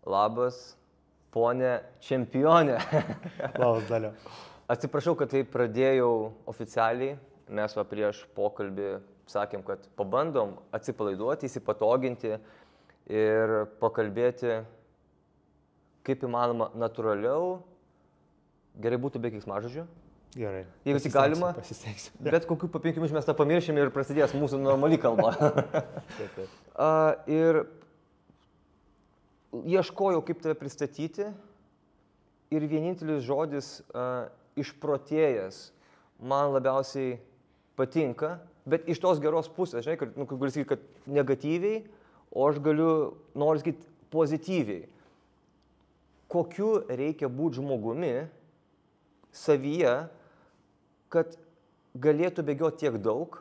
Labas, ponė čempionė. Labas, Dalio. Atsiprašau, kad tai pradėjau oficialiai. Mes prieš pokalbį sakėm, kad pabandom atsipalaiduoti, įsipatoginti ir pakalbėti kaip įmanoma natūraliau. Gerai būtų be keiksmažodžių. Gerai. Jeigu tik galima, pasistengsiu. bet kokių po 5 minučių mes tą pamiršim ir prasidės mūsų normali kalba. Ir ieškojau, kaip tave pristatyti ir vienintelis žodis išprotėjęs man labiausiai patinka, bet iš tos geros pusės, žinai, kad, galiu sakyti, kad negatyviai, o aš noriu sakyti pozityviai. Kokiu reikia būti žmogumi savyje, kad galėtų bėgioti tiek daug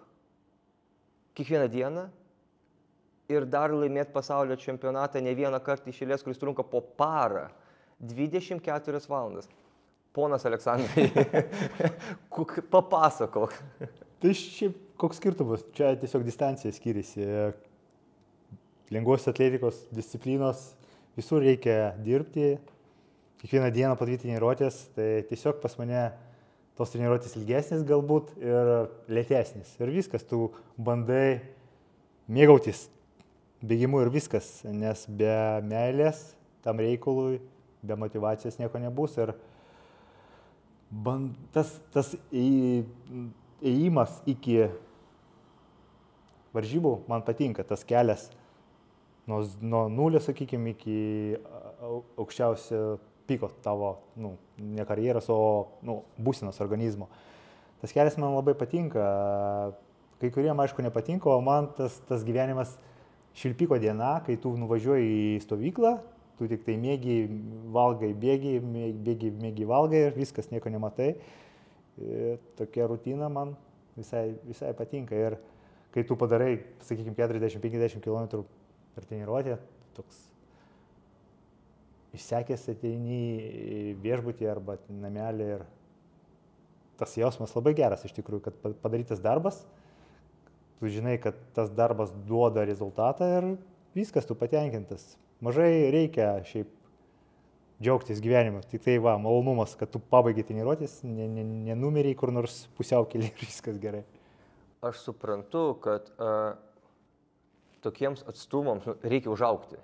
kiekvieną dieną ir dar laimėti pasaulio čempionatą ne vieną kartą iš eilės, kuris trunka po parą, 24 valandas. Ponas Aleksandrai, papasakok. Tai šiaip koks skirtumas, čia tiesiog distancija skiriasi. Lengvos atletikos disciplinos, visur reikia dirbti, kiekvieną dieną padaryti treniruotės, tai tiesiog pas mane tos treniruotės ilgesnis galbūt ir lėtesnis. Ir viskas, tu bandai mėgautis bėgimu ir viskas, nes be meilės tam reikalui, be motyvacijos nieko nebus. Ir tas ėjimas iki varžybų man patinka, tas kelias nuo nulio, sakykime, iki aukščiausio piko tavo, ne karjeros, o būsenos organizmo. Tas kelias man labai patinka, kai kuriem aišku nepatinka, o man tas gyvenimas švilpiko diena, kai tu nuvažiuoji į stovyklą, tu tik tai mėgi, valgai, bėgi, valgai ir viskas, nieko nematai. Ir tokia rutina man visai patinka. Ir kai tu padarai, sakykime, 40-50 km per treniruotę, toks išsekęs ateini į viešbutį arba namelį ir tas jausmas labai geras iš tikrųjų, kad padarytas darbas, tu žinai, kad tas darbas duoda rezultatą ir viskas, tu patenkintas. Mažai reikia šiaip džiaugtis gyvenimu, tik tai malonumas, kad tu pabaigai treniruotis, nenumeriai kur nors pusiaukelį ir viskas gerai. Aš suprantu, kad tokiems atstumams reikia užaugti.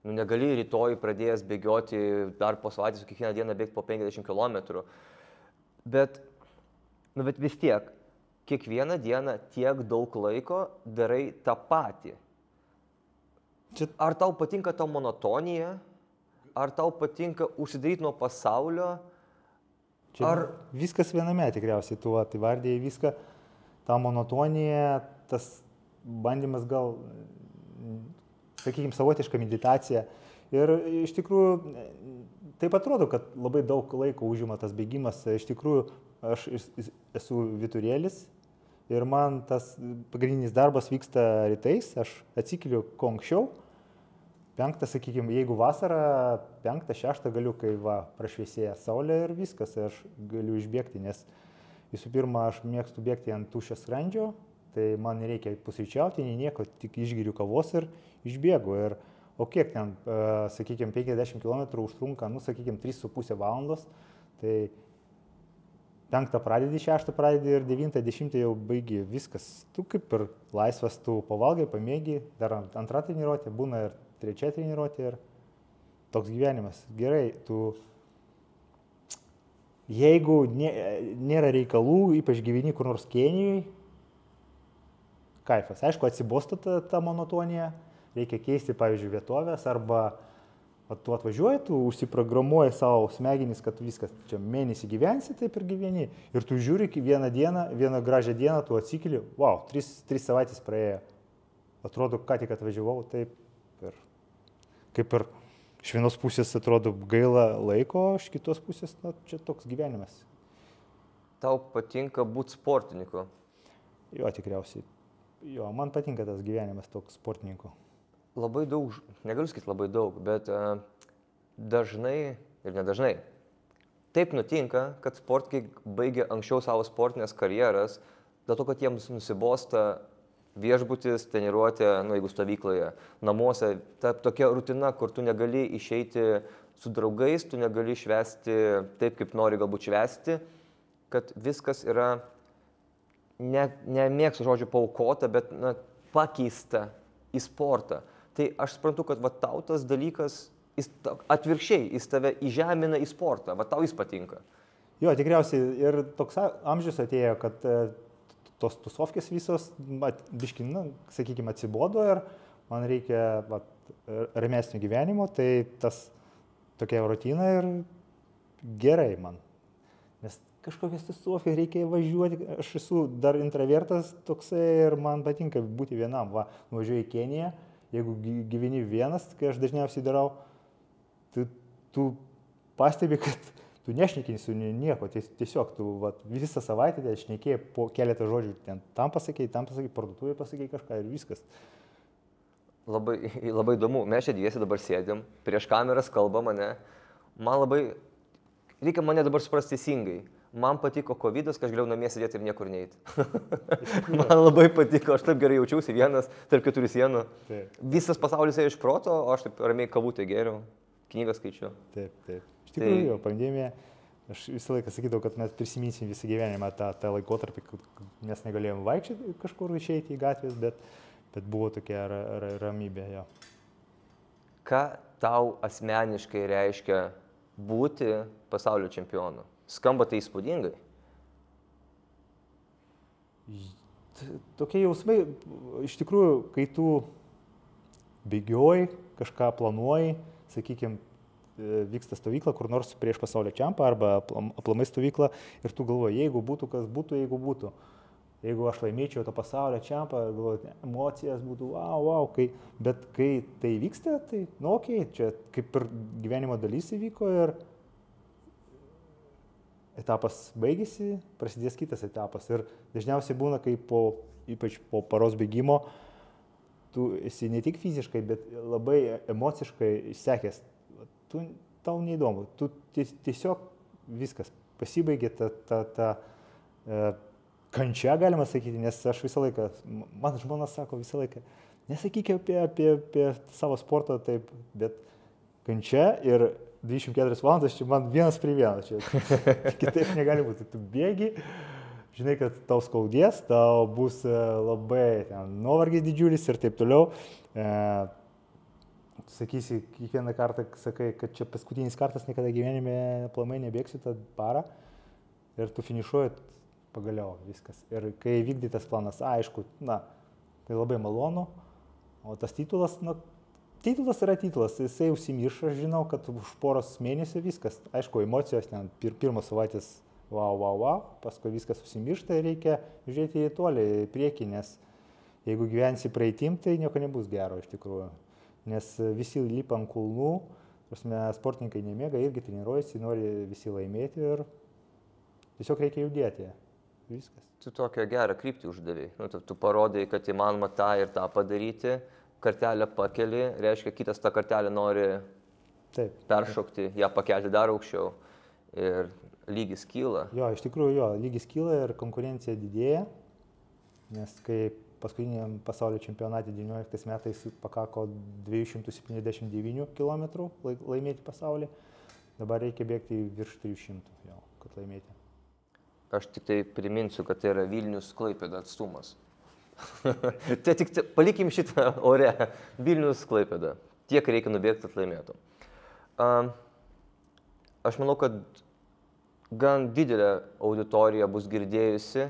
Negali rytoj pradėjęs bėgioti dar po savaitės, kiekvieną dieną bėgti po 50 km. Bet vis tiek, kiekvieną dieną tiek daug laiko darai tą patį. Ar tau patinka ta monotonija? Ar tau patinka užsidaryti nuo pasaulio? Viskas viename tikriausiai, tu įvardėjai viską. Ta monotonija, tas bandymas gal, sakykime, savotiška meditacija. Ir iš tikrųjų, taip atrodo, kad labai daug laiko užima tas bėgimas. Iš tikrųjų, aš esu vyturėlis ir man tas pagrindinis darbas vyksta rytais. Aš atsikeliu kuo anksčiau. 5, sakykime, jeigu vasara, 5-6 galiu, kai prašviesėja saulė ir viskas, aš galiu išbėgti, nes visų pirma, aš mėgstu bėgti ant tuščio skrandžio, tai man nereikia pusryčiauti, nieko, tik išgeriu kavos ir išbėgu. O kiek ten, sakykime, 50 km užtrunka, sakykime, 3,5 valandos, tai 5 pradedi, 6 pradedi ir 9-10 jau baigi viskas. Tu kaip ir laisvas, tu pavalgai, pamėgi, dar antrą treniruotę, būna ir 3 treniruotė ir toks gyvenimas. Gerai, jeigu nėra reikalų, ypač gyveni kur nors Kenijoj, kaifas. Aišku, atsibosta ta monotonija, reikia keisti, pavyzdžiui, vietovės arba tu atvažiuoji, tu užsiprogramuoji savo smegenis, kad viskas čia mėnesį gyvensi, taip ir gyveni. Ir tu žiūri vieną gražią dieną, tu atsikeli, 3 savaitės praėjo. Atrodo, ką tik atvažiavau, taip. Ir kaip ir iš vienos pusės atrodo gaila laiko, iš kitos pusės, čia toks gyvenimas. Tau patinka būti sportininku? Jo, tikriausiai. Jo, man patinka tas gyvenimas toks sportininku. Labai daug, negaliu sakyti labai daug, bet dažnai ir nedažnai. Taip nutinka, kad sportininkai baigia anksčiau savo sportinės karjeras, dėl to, kad jiems nusibosta Viešbutis, treniruotė, jeigu stovykloje, namuose, ta tokia rutina, kur tu negali išeiti su draugais, tu negali švęsti taip, kaip nori galbūt švęsti, kad viskas yra, nemėgstu žodžiu paaukota, bet pakeista į sportą. Tai aš suprantu, kad tau tas dalykas, atvirkščiai, jis tave įžemina į sportą, tau jis patinka. Jo, tikriausiai ir toks amžius atėjo, kad tos tusovkės visos, biški, sakykime, atsibodo ir man reikia ramesnio gyvenimo, tai tas tokia rutina ir gerai man. Nes kažkokias tusovkės reikia važiuoti, aš esu dar intravertas toksai ir man patinka būti vienam. Nuvažiuoju į Keniją, jeigu gyveni vienas, kai aš dažniausiai darau, tu pastebi, kad tu nešnekini su nieko, tiesiog tu visą savaitę šnekėjai po keletą žodžių, tam pasakėjai, parduotuvėje pasakėjai kažką ir viskas. Labai įdomu, mes čia dviesi dabar sėdėm, prieš kameras kalbam, man labai, reikia mane dabar suprasti teisingai, man patiko COVID-as, kad aš galėjau namie sėdėti ir niekur neiti. Man labai patiko, aš taip gerai jaučiausi vienas tarp 4 sienų. Taip. Visas pasaulis ėjo iš proto, o aš taip ramiai kavutę gėriau, knygą skaičiau. Taip. Iš tikrųjų, pandemija, aš visą laiką sakydavau, kad mes prisiminsim visą gyvenimą tą laikotarpį, kad mes negalėjom vaikščioti kažkur išeiti į gatvės, bet buvo tokia ramybė. Jo. Ką tau asmeniškai reiškia būti pasaulio čempionu? Skamba tai įspūdingai? Tokie jausmai, iš tikrųjų, kai tu bėgioji, kažką planuoji, sakykime, vyksta stovykla, kur nors prieš pasaulio čempą arba aplamai stovykla ir tu galvoji, jeigu būtų, kas būtų, jeigu būtų. Jeigu aš laimėčiau tą pasaulio čempą, galvoju, emocijas būtų, wow, bet kai tai vyksta, tai, okei, čia kaip ir gyvenimo dalis įvyko ir etapas baigėsi, prasidės kitas etapas. Ir dažniausiai būna, kai ypač po paros bėgimo, tu esi ne tik fiziškai, bet labai emociškai išsekęs. Tau neįdomu, tu tiesiog viskas pasibaigė ta kančia, galima sakyti, nes aš visą laiką, man žmona sako visą laiką, nesakyk apie savo sportą taip, bet kančia ir 24 valandas, čia man vienas prie vieno, čia kitaip negali būti, tu bėgi, žinai, kad tau skaudės, tau bus labai nuovargis didžiulis ir taip toliau. Sakysi, kiekvieną kartą sakai, kad čia paskutinis kartas, niekada gyvenime aplamai nebėgsiu tą parą ir tu finišuoji pagaliau viskas. Ir kai vykdytas planas, aišku, tai labai malonu, o tas titulas, titulas yra titulas, jisai užsimirš, aš žinau, kad už poros mėnesių viskas, aišku, emocijos, pirmos savaitės, wow, paskui viskas užsimiršta ir reikia žiūrėti į tolį, į priekį, nes jeigu gyvensi praeitim, tai nieko nebus gero iš tikrųjų. Nes visi lipa ant kulnų, sportininkai nemėga, irgi treniruojasi, nori visi laimėti ir tiesiog reikia judėti. Viskas. Tu tokią gerą kryptį uždavai. Tu parodai, kad įmanoma tą ir tą padaryti, kartelę pakeli, reiškia, kitas tą kartelę nori peršokti, ją pakelti dar aukščiau ir lygis kyla. Jo, iš tikrųjų, lygis kyla ir konkurencija didėja, nes kaip paskutiniam pasaulio čempionate 19 metais pakako 279 km laimėti pasaulį, dabar reikia bėgti virš 300 jau, kad laimėti. Aš tik tai priminsiu, kad tai yra Vilnius-Klaipėda atstumas. Tai tik palikim šitą ore. Vilnius-Klaipėda. Tiek reikia nubėgti, kad laimėtum. Aš manau, kad gan didelė auditorija bus girdėjusi,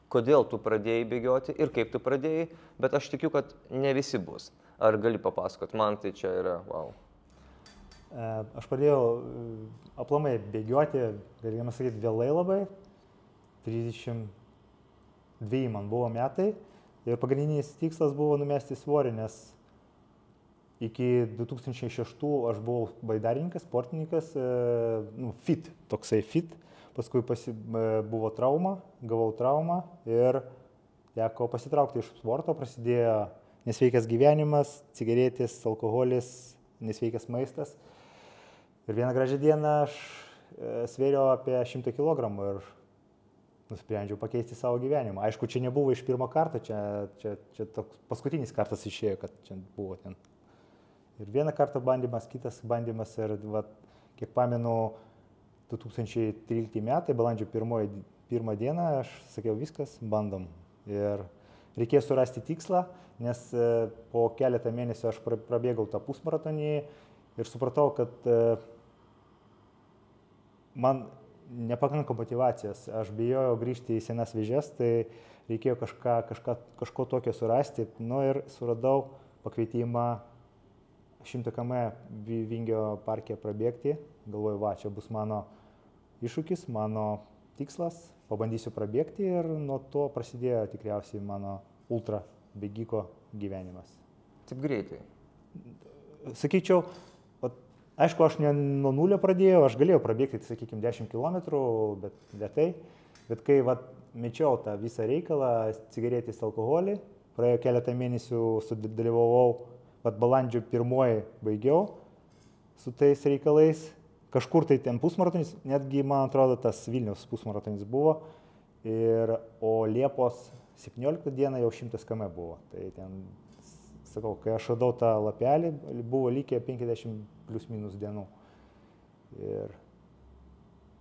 kodėl tu pradėjai bėgioti ir kaip tu pradėjai, bet aš tikiu, kad ne visi bus. Ar gali papasakot? Man tai čia yra wow. Aš pradėjau aplamai bėgioti, galima sakyti, vėlai labai. 32 man buvo metai ir pagrindinis tikslas buvo numesti svorį, nes iki 2006 aš buvau baidarininkas, sportininkas, toksai fit. Paskui buvo trauma, gavau traumą ir teko pasitraukti iš sporto, prasidėjo nesveikas gyvenimas, cigaretės, alkoholis, nesveikas maistas. Ir vieną gražią dieną aš svėriau apie 100 kg ir nusprendžiau pakeisti savo gyvenimą. Aišku, čia nebuvo iš pirmo karto, čia toks paskutinis kartas išėjo, kad čia buvo ten. Ir vieną kartą bandymas, kitas bandymas ir, kiek pamenu, 2013 metai, balandžio 1 dieną, aš sakiau, viskas, bandom. Ir reikėjo surasti tikslą, nes po keletą mėnesių aš prabėgau tą pusmaratonį ir supratau, kad man nepakanka motyvacijos. Aš bijojau grįžti į senas vėžes, tai reikėjo kažko tokio surasti. Nu ir suradau pakvietimą 100 km Vingio parke prabėgti. Galvoju, čia bus mano iššūkis, mano tikslas, pabandysiu prabėgti ir nuo to prasidėjo tikriausiai mano ultra bėgiko gyvenimas. Taip greitai? Sakyčiau, aišku, aš ne nuo nulio pradėjau, aš galėjau prabėgti, sakykime, 10 km, bet lėtai. Bet kai mečiau tą visą reikalą, cigaretės, alkoholį, praėjo keletą mėnesių, sudalyvavau, balandžio 1 baigiau su tais reikalais. Kažkur tai ten pusmaratonis, netgi, man atrodo, tas Vilniaus pusmaratonis buvo. O Liepos 17 dieną jau 100 km buvo. Tai ten, sakau, kai aš radau tą lapelį, buvo likę 50 plius minus dienų. Ir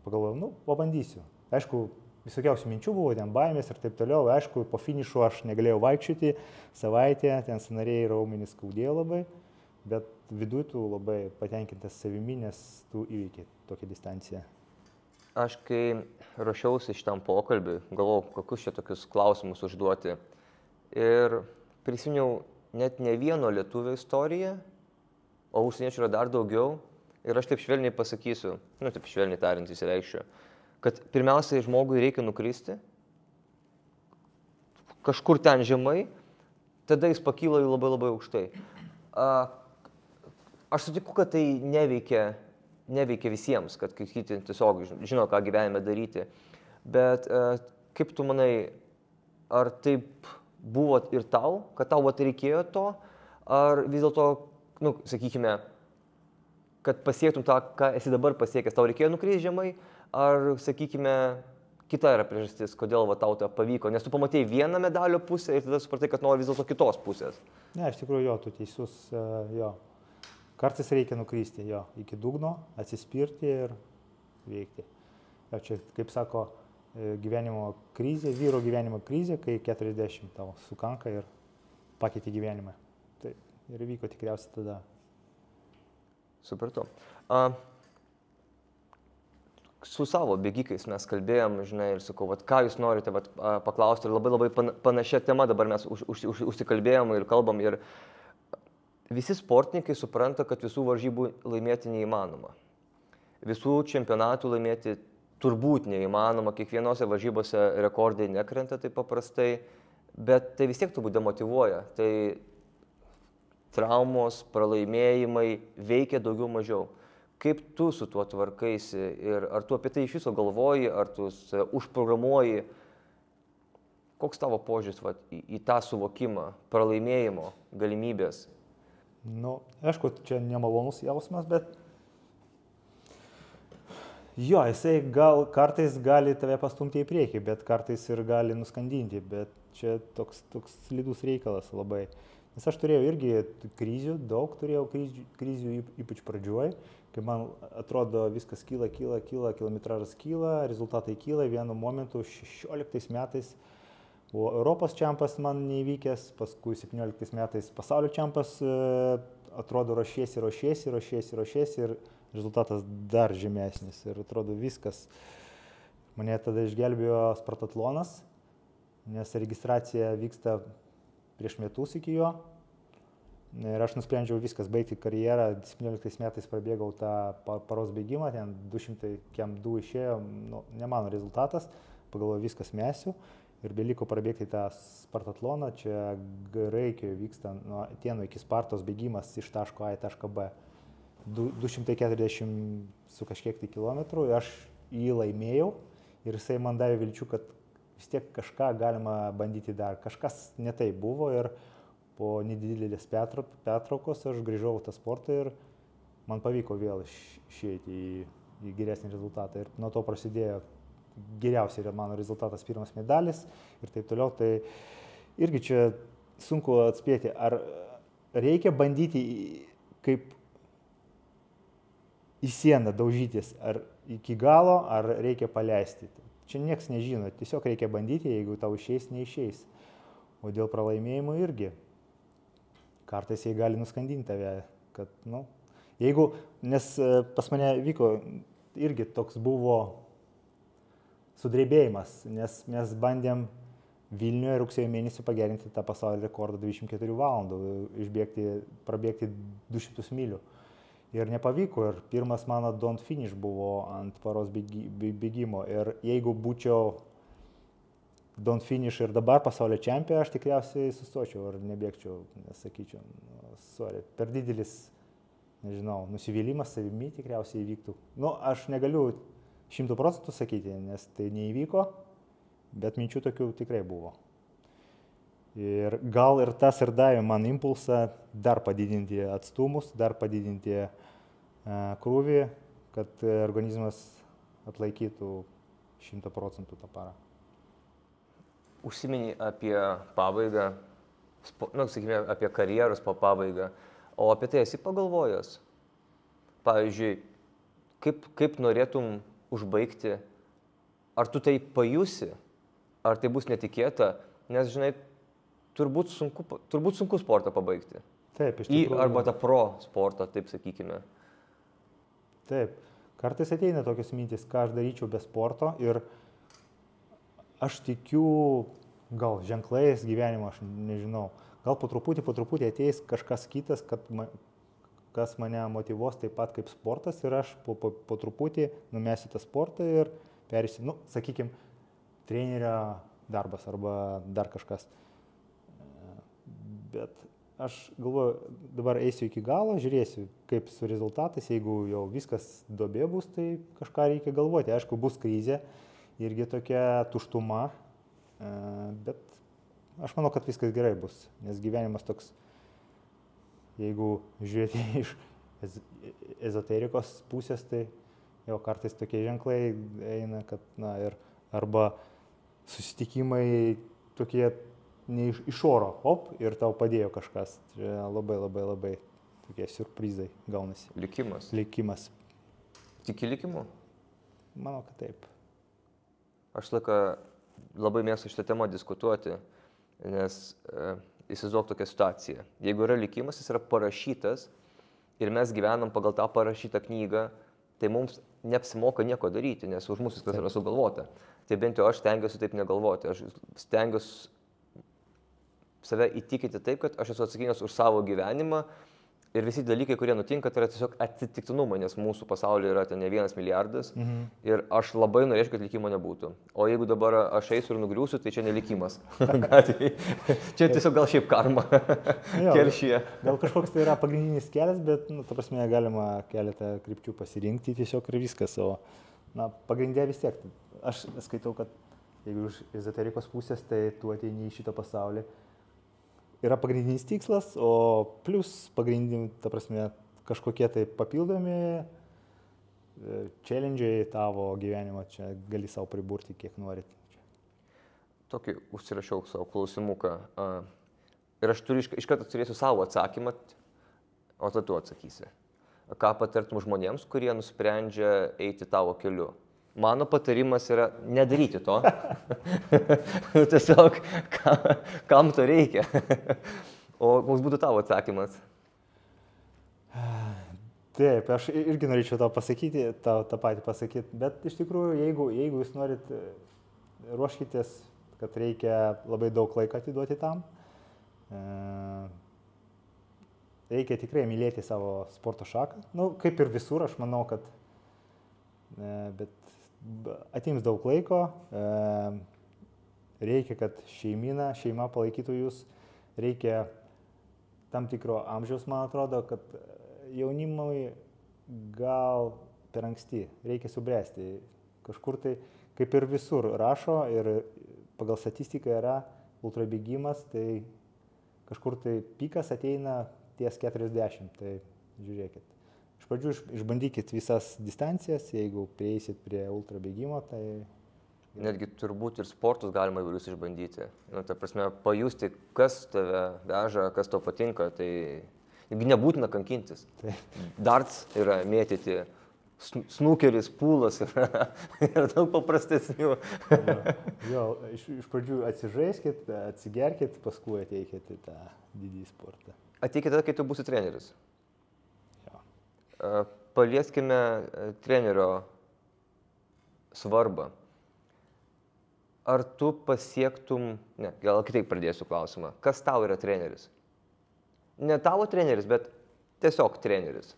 pagalvojau, pabandysiu. Aišku, visokiausių minčių buvo, ten baimės ir taip toliau. Aišku, po finišo aš negalėjau vaikščioti savaitę, ten sąnariai raumenys skaudėjo labai. Bet viduj tu labai patenkintas savimi, nes tu įveikė tokią distanciją. Aš kai ruošiausi šitam pokalbiui, galvojau, kokius čia tokius klausimus užduoti. Ir prisiminiau net ne vieno lietuvio istoriją, o užsieniečių yra dar daugiau. Ir aš taip švelniai pasakysiu, taip švelniai tariant įsireikščiau, kad pirmiausiai žmogui reikia nukristi, kažkur ten žemai, tada jis pakyla į labai labai aukštai. Aš sutiku, kad tai neveikia visiems, kad kiti tiesiog žino, ką gyvenime daryti. Bet kaip tu manai, ar taip buvo ir tau, kad tau reikėjo to, ar vis dėlto, sakykime, kad pasiektum tą, ką esi dabar pasiekęs, tau reikėjo nukristi žemai, ar, sakykime, kita yra priežastis, kodėl tau tai pavyko, nes tu pamatėjai vieną medalio pusę ir tada supratai, kad nori vis dėlto kitos pusės. Ne, iš tikrųjų, tu teisus, Kartais reikia nukristi iki dugno, atsispirti ir veikti. Čia, kaip sako, gyvenimo krizė, vyro gyvenimo krizė, kai 40 tau sukanka ir pakeitė gyvenimą. Tai ir vyko tikriausiai tada. Supratau. Su savo bėgikais mes kalbėjom, ir sakau, ką jūs norite paklausti, ir labai panašia tema dabar mes užsikalbėjom ir kalbam. Ir visi sportininkai supranta, kad visų varžybų laimėti neįmanoma. Visų čempionatų laimėti turbūt neįmanoma, kiekvienose varžybose rekordai nekrenta taip paprastai, bet tai vis tiek turbūt demotyvuoja. Tai traumos, pralaimėjimai veikia daugiau mažiau. Kaip tu su tuo tvarkaisi ir ar tu apie tai iš viso galvoji, ar tu užprogramuoji? Koks tavo požiūris į tą suvokimą, pralaimėjimo galimybės? Aišku, čia nemalonus jausmas, bet jisai kartais gali tave pastumti į priekį, bet kartais ir gali nuskandinti, bet čia toks slidus reikalas labai. Nes aš turėjau irgi krizių, daug turėjau krizių, ypač pradžioj, kai man atrodo viskas kyla, kilometražas kyla, rezultatai kyla, vienu momentu 16 metais buvo Europos čempas man neįvykęs, paskui 17 metais pasaulio čempas, atrodo ruošiesi ir rezultatas dar žemesnis ir atrodo viskas. Mane tada išgelbėjo Spartatlonas, nes registracija vyksta prieš metus iki jo. Ir aš nusprendžiau viskas, baigti karjerą, 17 metais prabėgau tą paros bėgimą, ten 202 išėjo, ne mano rezultatas, pagalvojau viskas mesiu. Ir beliko prabėgti tą Spartatloną, čia Graikijoje vyksta nuo Atėnų iki Spartos bėgimas iš taško A į tašką B. 240 su kažkiek tai kilometrų, aš jį laimėjau ir jisai man davė vilčių, kad vis tiek kažką galima bandyti dar. Kažkas ne taip buvo ir po nedidelės pertraukos aš grįžau į tą sportą ir man pavyko vėl išeiti į geresnį rezultatą. Ir nuo to prasidėjo geriausiai yra mano rezultatas, pirmas medalis ir taip toliau. Tai irgi čia sunku atspėti, ar reikia bandyti kaip į sieną daužytis, ar iki galo, ar reikia paleisti. Čia nieks nežino, tiesiog reikia bandyti, jeigu tau išeis, neišeis. O dėl pralaimėjimo irgi. Kartais jie gali nuskandinti tave, kad, jeigu, nes pas mane vyko irgi toks buvo sudrebėjimas, nes mes bandėm Vilniuje rugsėjo mėnesį pagerinti tą pasaulio rekordą 24 valandų, prabėgti 200 mylių. Ir nepavyko, ir pirmas mano don't finish buvo ant paros bėgimo. Ir jeigu būčiau don't finish ir dabar pasaulio čempionė, aš tikriausiai sustočiau ir nebėgčiau, nes sakyčiau, sorry, per didelis, nežinau, nusivylimas savimi tikriausiai įvyktų. Aš negaliu 100% sakyti, nes tai neįvyko, bet minčių tokių tikrai buvo. Ir gal ir tas ir davė man impulsą dar padidinti atstumus, dar padidinti krūvį, kad organizmas atlaikytų 100% tą parą. Užsimeni apie pabaigą, sakykime, apie karjeros pabaigą, o apie tai esi pagalvojęs? Pavyzdžiui, kaip norėtum užbaigti, ar tu tai pajusi, ar tai bus netikėta, nes, žinai, turbūt sunku sportą pabaigti. Taip, iš tikrųjų. Arba tą pro sportą, taip sakykime. Taip, kartais ateina tokios mintis, ką aš daryčiau be sporto ir aš tikiu gal ženklais gyvenimo, aš nežinau, gal po truputį ateis kažkas kitas, kas mane motyvuos taip pat kaip sportas ir aš po truputį numesiu tą sportą ir perėsiu, sakykime, trenerio darbas arba dar kažkas. Bet aš galvoju, dabar eisiu iki galo, žiūrėsiu, kaip su rezultatais, jeigu jau viskas duobė bus, tai kažką reikia galvoti. Aišku, bus krizė, irgi tokia tuštuma, bet aš manau, kad viskas gerai bus, nes gyvenimas toks, jeigu žiūrėti iš ezoterikos pusės, tai jau kartais tokie ženklai eina, kad, ir arba susitikimai tokie ne iš oro, ir tau padėjo kažkas. Čia labai tokie siurprizai gaunasi. Likimas. Tiki likimu? Manau, kad taip. Aš labai mėgstu šitą temą diskutuoti, nes įsivaizduok tokią situaciją. Jeigu yra likimas, jis yra parašytas ir mes gyvenam pagal tą parašytą knygą, tai mums neapsimoka nieko daryti, nes už mūsų viskas yra sugalvota. Tai bent jau aš stengiuosi taip negalvoti. Aš stengiuosi save įtikinti taip, kad aš esu atsakingas už savo gyvenimą ir visi dalykai, kurie nutinka, tai yra tiesiog atsitiktinumai, nes mūsų pasaulyje yra ten ne 1 milijardas ir aš labai norėčiau, kad likimo nebūtų. O jeigu dabar aš eisiu ir nugriūsiu, tai čia nelikimas. Čia tiesiog gal šiaip karma. Keršyje. Gal kažkoks tai yra pagrindinis kelias, bet, ta prasme, galima keletą krypčių pasirinkti tiesiog ir viskas. O, pagrindė vis tiek. Aš skaitau, kad jeigu iš ezoterikos pusės, tai tu ateini į šitą pasaulį. Yra pagrindinis tikslas, o plus pagrindiniai, ta prasme, kažkokie tai papildomi challenge'ai tavo gyvenimo, čia gali savo priburti, kiek norit. Tokį užsirašiau savo klausimuką. Ir aš turiu iš karto turėsiu savo atsakymą, o tada tu atsakysi. Ką patartum žmonėms, kurie nusprendžia eiti tavo keliu? Mano patarimas yra nedaryti to. Tiesiog, kam to reikia? O koks būtų tavo atsakymas? Taip, aš irgi norėčiau tą pasakyti, tą patį pasakyti, bet iš tikrųjų, jeigu jūs norit, ruoškitės, kad reikia labai daug laiko atiduoti tam. Reikia tikrai mylėti savo sporto šaką. Kaip ir visur, aš manau, kad bet atims daug laiko, reikia, kad šeima palaikytų jūs, reikia tam tikro amžiaus, man atrodo, kad jaunimui gal per anksti, reikia subręsti. Kažkur tai, kaip ir visur, rašo ir pagal statistiką yra ultrabėgimas, tai kažkur tai pikas ateina ties 40, tai žiūrėkit. Iš pradžių išbandykit visas distancijas, jeigu prieisit prie ultrabėgimo, tai Netgi turbūt ir sportus galima įvairius išbandyti. Nu, ta prasme, pajusti, kas tave veža, kas tau patinka, tai nebūtina kankintis. Darts yra mėtyti, snookeris, pūlas yra daug paprastesnių. Jo, iš pradžių atsižaiskit, atsigerkit, paskui ateikit į tą didį sportą. Ateikit tada, kai tu būsi treneris. Jo. Palieskime trenerio svarbą. Ar tu pasiektum, gal kitaip pradėsiu klausimą, kas tau yra treneris? Ne tavo treneris, bet tiesiog treneris.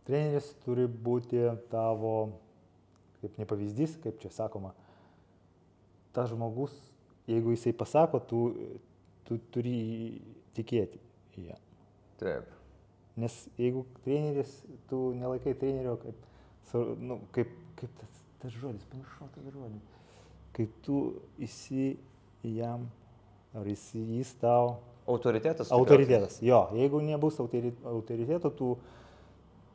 Treneris turi būti tavo, kaip ne pavyzdys, kaip čia sakoma, tas žmogus, jeigu jisai pasako, tu turi tikėti į ją. Taip. Nes jeigu treneris, tu nelaikai trenerio kaip tas žodis, pamiršau tą žodį. Kai tu jam, ar jis tau... Autoritetas? Autoritetas, jo. Jeigu nebus autoriteto, tu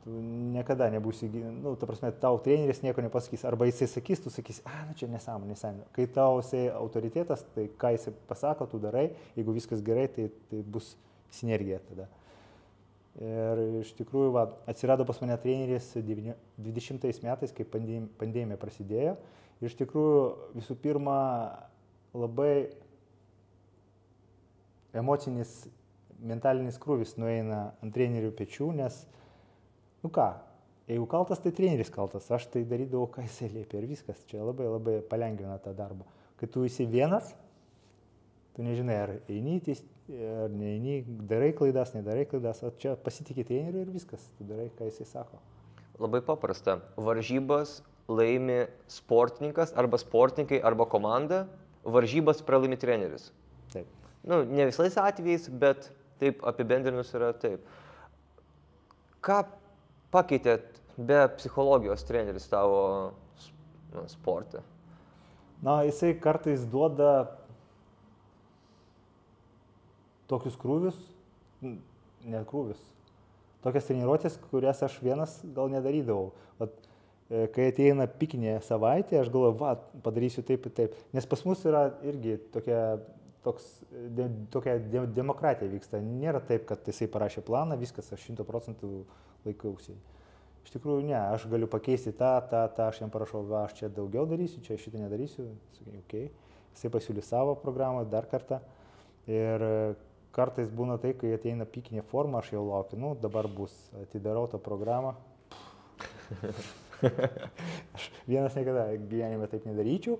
niekada nebūsi, ta prasme, tau treneris nieko nepasakys. Arba jisai sakys, tu sakys, čia nesąmonė. Kai tau esi autoritetas, tai ką jisai pasako, tu darai. Jeigu viskas gerai, tai bus sinergija tada. Ir iš tikrųjų, atsirado pas mane treneris 20 metais, kai pandemija prasidėjo. Ir iš tikrųjų, visų pirma, labai emocinis, mentalinis krūvis nueina ant trenerių pečių, nes, jeigu kaltas, tai treneris kaltas. Aš tai darydavau, ką jisai liepė ir viskas. Čia labai labai palengvina tą darbą. Kai tu esi vienas, tu nežinai, ar eini, ar neini, darai klaidas, nedarai klaidas, o čia pasitikė treneriu ir viskas, tu darai, ką jisai sako. Labai paprasta. Varžybas laimi sportininkas, arba sportininkai, arba komanda, varžybas pralaimi treneris. Taip. Ne visais atvejais, bet taip apibendrinus yra taip. Ką pakeitėt be psichologijos treneris tavo sporte? Jisai kartais duoda tokius krūvius, tokias treniruotės, kurias aš vienas gal nedarydavau. Kai ateina pikinė savaitė, aš galvoju, padarysiu taip ir taip. Nes pas mus yra irgi tokia demokratija vyksta. Nėra taip, kad jisai parašė planą, viskas, aš 100% laikausi. Iš tikrųjų, ne, aš galiu pakeisti tą, aš jam parašau, aš čia daugiau darysiu, čia šitą nedarysiu. Sakai, okay. Jisai pasiūlė savo programą dar kartą. Ir kartais būna tai, kai ateina pikinė forma, aš jau laukiu, dabar bus, atidarau tą programą. Aš vienas niekada gyvenime taip nedaryčiau,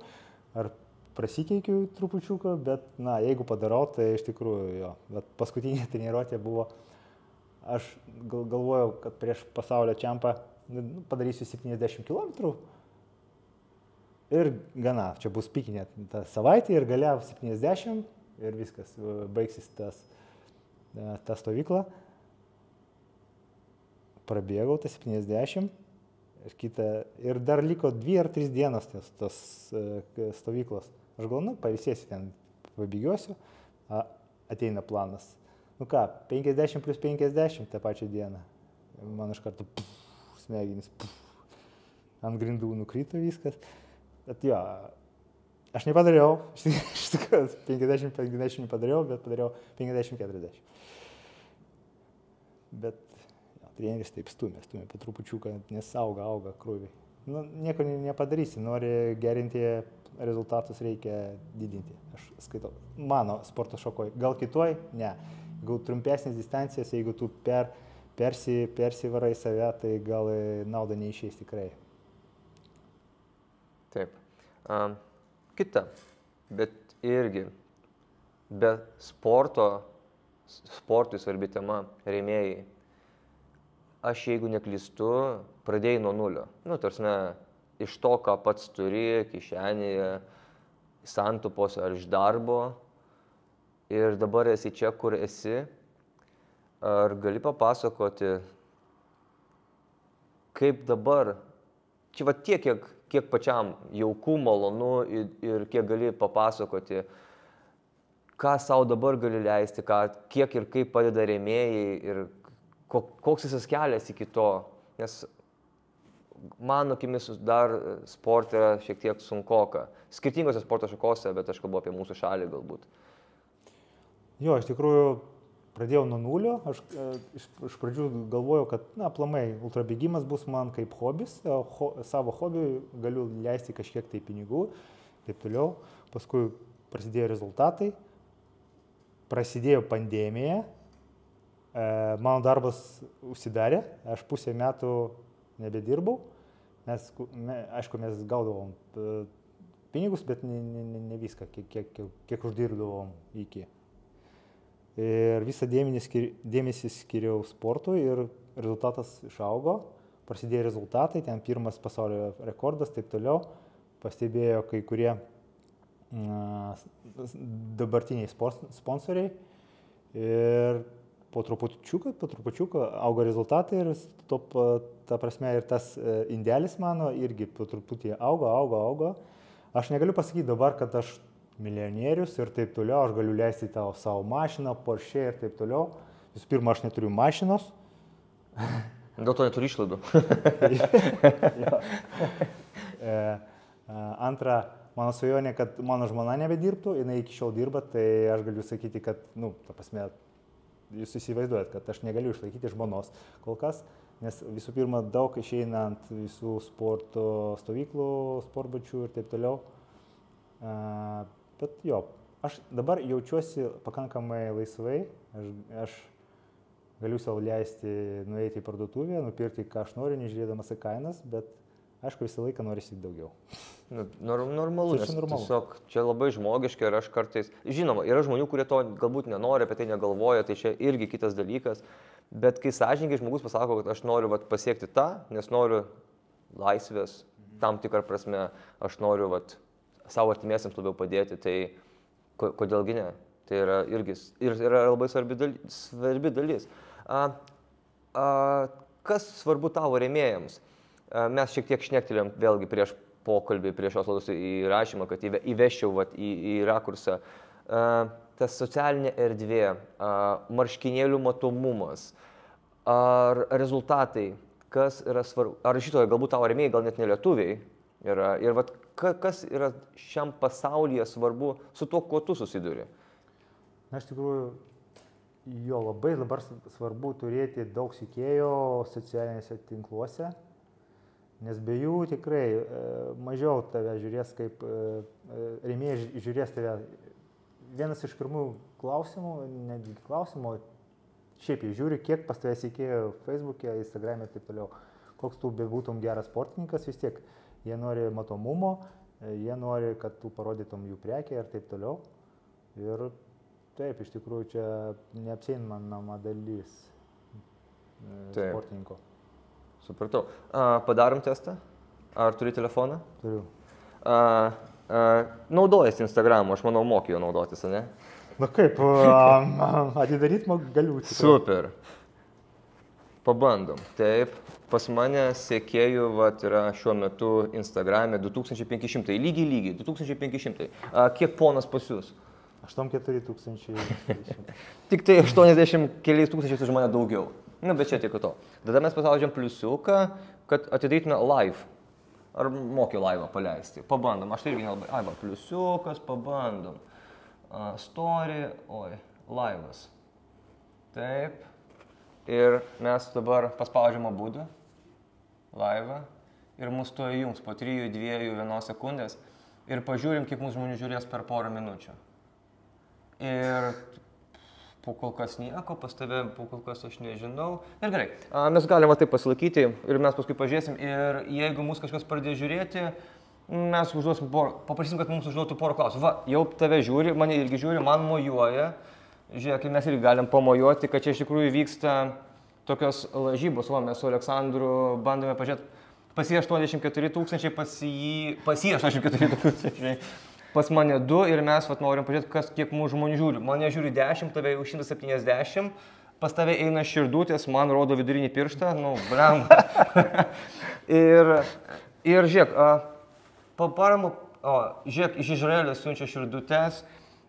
ar prasikeikiu trupučiuką, bet, jeigu padarau, tai iš tikrųjų jo. Bet paskutinė treniruotė buvo, aš galvojau, kad prieš pasaulio čempą padarysiu 70 km ir gana, čia bus pikinė ta savaitė ir galia 70 ir viskas, baigsis ta stovykla. Prabėgau tą 70 ir dar liko 2 ar 3 dienos tos stovyklos. Aš galvoju, pailsėsiu ten, pabėgiosiu, ateina planas. 50 plus 50 tą pačią dieną. Man iš karto smegenys ant grindų nukrito viskas. Bet jo, aš nepadariau, iš tikrųjų 50 nepadariau, bet padariau 50-40. Bet treneris taip stumė po trupučiuką, nes auga krūviai. Nieko nepadarysi, nori gerinti rezultatus, reikia didinti. Aš skaitau, mano sporto šakoj, gal kitoj, ne. Jeigu trumpesnės distancijas, jeigu tu persivarai save, tai gal nauda neišeis tikrai. Taip. Kita, bet irgi be sportui svarbi tema, rėmėjai. Aš, jeigu neklystu, pradėjai nuo nulio. Tarsi, iš to, ką pats turi, kišenėje, santupos ar iš darbo. Ir dabar esi čia, kur esi. Ar gali papasakoti, kaip dabar, čia tiek, kiek pačiam jauku, malonu ir kiek gali papasakoti, ką savo dabar gali leisti, kiek ir kaip padeda rėmėjai ir koks visas kelias iki to. Nes mano akimis dar sporte yra šiek tiek sunkoka. Skirtingose sporto šakose, bet aš kalbu apie mūsų šalį galbūt. Jo, iš tikrųjų pradėjau nuo nulio. Aš iš pradžių galvojau, kad aplamai ultrabėgimas bus man kaip hobis, savo hobiui galiu leisti kažkiek tai pinigų, taip toliau. Paskui prasidėjo rezultatai, prasidėjo pandemija, mano darbas užsidarė, aš pusę metų nebedirbau, aišku, mes gaudavom pinigus, bet ne viską, kiek uždirbdavom iki. Ir visą dėmesį skiriau sportui ir rezultatas išaugo, prasidėjo rezultatai, ten pirmas pasaulio rekordas, taip toliau, pastebėjo kai kurie dabartiniai sponsoriai ir po trupučiuką augo rezultatai ir ta prasme ir tas indelis mano irgi po truputį augo. Aš negaliu pasakyti dabar, kad aš milijonierius ir taip toliau, aš galiu leisti tau savo mašiną, Porsche ir taip toliau. Visų pirma, aš neturiu mašinos. Dėl to neturiu išlaidų. Antra, mano svajonė, kad mano žmona nebedirbtų, jinai iki šiol dirba, tai aš galiu sakyti, kad, ta prasme, jūs įsivaizduojat, kad aš negaliu išlaikyti žmonos kol kas, nes visų pirma daug išeina ant visų sporto stovyklų, sportbačių ir taip toliau. Bet jo, aš dabar jaučiuosi pakankamai laisvai, aš galiu savo leisti nueiti į parduotuvę, nupirkti ką aš noriu, nežiūrėdamas į kainas, bet aišku, visą laiką norisi daugiau. Normalu, nes tiesiog čia labai žmogiška ir aš kartais, žinoma, yra žmonių, kurie to galbūt nenori, apie tai negalvoja, tai čia irgi kitas dalykas, bet kai sąžininkai žmogus pasako, kad aš noriu pasiekti tą, nes noriu laisvės, tam tikrą prasme, aš noriu savo artimiesiams labiau padėti, tai kodėlgi ne? Tai yra irgi yra labai svarbi dalis. Kas svarbu tavo rėmėjams? Mes šiek tiek šnektelėm vėlgi prieš pokalbį, prieš šios laidos įrašymą, kad įveščiau į rakursą. Tas socialinė erdvė, marškinėlių matomumas, ar rezultatai, kas yra svarbu, ar šitoje galbūt tavo rėmėjai, gal net ne lietuviai yra, ir kas yra šiam pasaulyje svarbu su tuo, kuo tu susiduri? Na, iš tikrųjų, jo labai dabar svarbu turėti daug sekėjų socialinėse tinkluose, nes be jų tikrai mažiau tave žiūrės, kaip rėmėjai žiūrės tave. Vienas iš pirmųjų klausimų, netgi klausimų, šiaip jau žiūri, kiek pas tave sekėjų Facebook'e, Instagram'e ir taip toliau. Koks tu bebūtum geras sportininkas, vis tiek jie nori matomumo, jie nori, kad tu parodytum jų prekę ir taip toliau. Ir taip, iš tikrųjų, čia neapsieinama dalis sportininko. Supratau. Padarom testą? Ar turi telefoną? Turiu. Naudojasi Instagramu, aš manau, moki jo naudotis, ne? Na kaip, atidaryt galiu. Super. Pabandom. Taip, pas mane sekėjų yra šiuo metu Instagrame 2500, lygiai 2500. Kiek ponas pas jūs? 84 000. Tik tai 80 keliais tūkstančiais už mane daugiau. Bet čia tik to. Tada mes paspaudžiam pliusiuką, kad atidarytume live. Ar moki laivą paleisti? Pabandom. Aš tai irgi nelabai. Pliusiukas, pabandom. Story, laivas. Taip. Ir mes dabar paspaudžiam abudu. Laivą. Ir mus to įjungs po 3, 2, 1 sekundės. Ir pažiūrim, kiek mūsų žmonių žiūrės per porą minučių. Ir po kol kas nieko, pas tave po kol kas aš nežinau. Ir gerai, mes galime taip pasilaikyti ir mes paskui pažiūrėsim. Ir jeigu mūsų kažkas pradės žiūrėti, mes paprašysim, kad mums užduotų porą klausimų. Jau tave žiūri, mane irgi žiūri, man mojuoja. Žiūrėk, mes irgi galim pamojuoti, kad čia iš tikrųjų vyksta tokios lažybos. Mes su Aleksandru bandome pažiūrėti, pas jį 84 000, pas jį 84 000. Pas mane 2 ir mes norim pažiūrėti, kiek mūsų žmonių žiūri. Mane žiūri 10, tave jau 170, pas tave eina širdutės, man rodo vidurinį pirštą, blemba. ir žiūrėk, žiūrėk, iš Izraelio siunčia širdutės.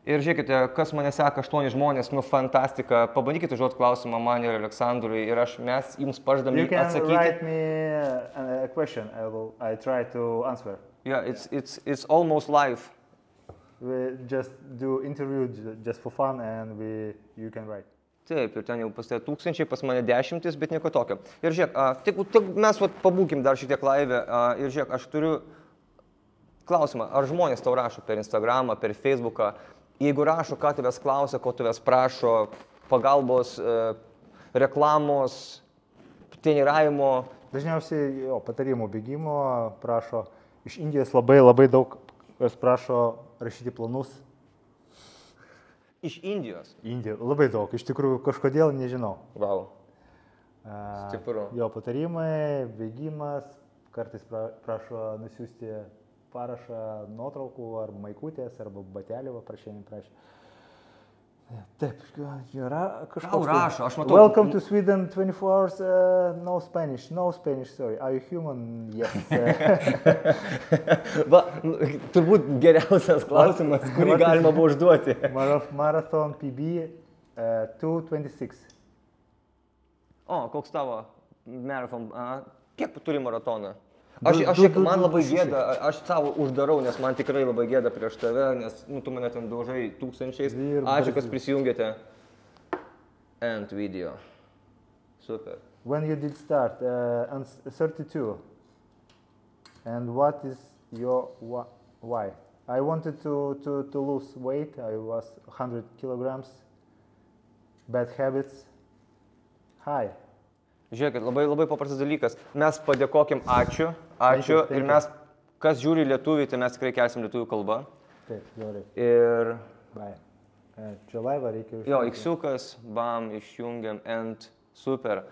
Ir žiūrėkite, kas mane seka 8 žmonės, fantastika. Pabandykite užduoti klausimą man ir Aleksandrui ir mes jums pažadam atsakyti. You can write me question. I try to answer. Yeah, it's almost live. We just do interview just for fun and you can write. Taip, ir ten jau pas 1000, pas mane 10, bet nieko tokio. Ir žiūrėk, tik mes pabūkim dar šiek tiek live. Ir žiūrėk, aš turiu klausimą, ar žmonės tau rašo per Instagramą, per Facebooką, jeigu rašo, ką tavęs klausia, ko tavęs prašo, pagalbos, reklamos, treniravimo. Dažniausiai patarimų bėgimo prašo, iš Indijos labai daug, jos prašo rašyti planus. Iš Indijos? Indija, labai daug, iš tikrųjų kažkodėl nežinau. Wow. Stipru. Jo patarimai, bėgimas, kartais prašo nusiųsti parašą nuotraukų arba maikutės, arba batelių prašė. Taip, yra kažkoks. Ką rašo, aš matau. Welcome to Sweden 24 hours, no Spanish, sorry. Are you human? Yes. Va, turbūt geriausias klausimas, kurį galima buvo užduoti. Marathon PB 2:26. O, koks tavo marathon? Kiek turi maratoną? Man labai gėda, aš savo uždarau, nes man tikrai labai gėda prieš tave, nes tu mane ten daužai 1000. Ačiū, kas prisijungėte. End video. Super. When you did start? On 32. And what is your why? I wanted to lose weight. I was 100 kilograms. Bad habits. Hi. Žiūrėkit, labai paprastas dalykas. Mes padėkokim ačiū ir mes, kas žiūri lietuvių, tai mes tikrai kelsim lietuvių kalbą. Taip, gerai. Ir... Bye. Čia laivą reikia išjungti. Jo, X-ukas, bam, išjungiam, end, super.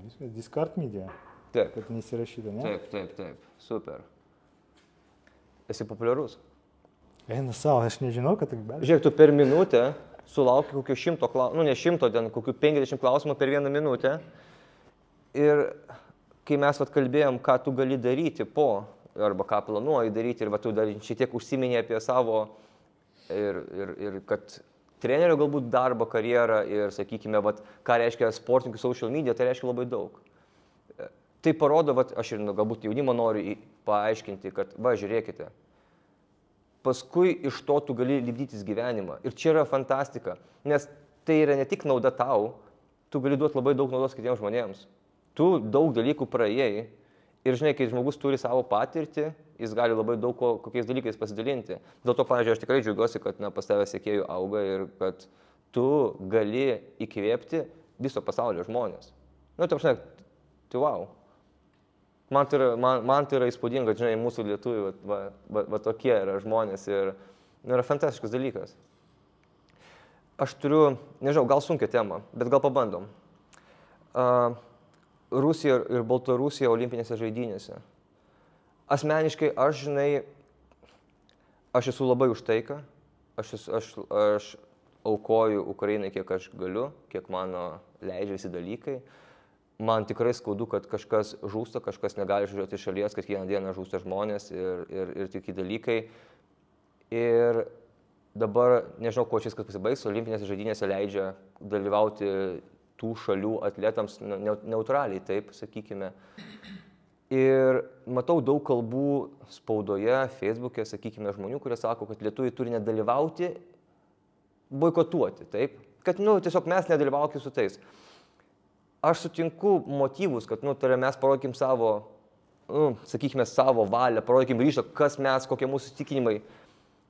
Viskas, Discord media. Taip. Kad nesirašyta, ne? Taip, super. Esi populiarus. Eina savo, aš nežinau, kad taip gali. Žiūrėk, tu per minutę sulauki kokio 100 klausimų, ne 100, ten kokių 50 klausimų per vieną minutę. Ir kai mes kalbėjom, ką tu gali daryti po, arba ką planuoji daryti, ir tu dar šiek tiek užsiminė apie savo, ir kad trenerio galbūt darbo karjerą, ir sakykime, ką reiškia sportininkų social media, tai reiškia labai daug. Tai parodo, aš ir galbūt jaunimo noriu paaiškinti, kad, žiūrėkite, paskui iš to tu gali lipdytis gyvenimą. Ir čia yra fantastika, nes tai yra ne tik nauda tau, tu gali duoti labai daug naudos kitiems žmonėms. Tu daug dalykų praėjai ir žinai, kai žmogus turi savo patirtį, jis gali labai daug kokiais dalykais pasidalinti. Dėl to, pavyzdžiui, aš tikrai džiaugiuosi, kad pas tave sekėjų auga ir kad tu gali įkvėpti viso pasaulio žmonės. Tai wow. Man tai yra įspūdinga, žinai, mūsų lietuvių, tokie yra žmonės ir yra fantastiškas dalykas. Aš turiu, nežinau, gal sunkia tema, bet gal pabandom. Rusija ir Baltarusija olimpinėse žaidynėse. Asmeniškai, aš esu labai už taiką, aš aukoju Ukrainai kiek aš galiu, kiek mano leidžia visi dalykai. Man tikrai skaudu, kad kažkas žūsta, kažkas negali išvažiuoti iš šalies, kad kiekvieną dieną žūsta žmonės ir tokie dalykai. Ir dabar, nežinau, kuo šis kas pasibaigs, olimpinėse žaidynėse leidžia dalyvauti tų šalių atletams neutraliai, taip sakykime. Ir matau daug kalbų spaudoje, Facebook'e, sakykime, žmonių, kurie sako, kad lietuviai turi nedalyvauti, boikotuoti, taip? Kad, tiesiog mes nedalyvaukim su tais. Aš sutinku motyvus, kad, mes parodykim savo, sakykime, savo valią, parodykim ryžtą, kas mes, kokie mūsų įsitikinimai.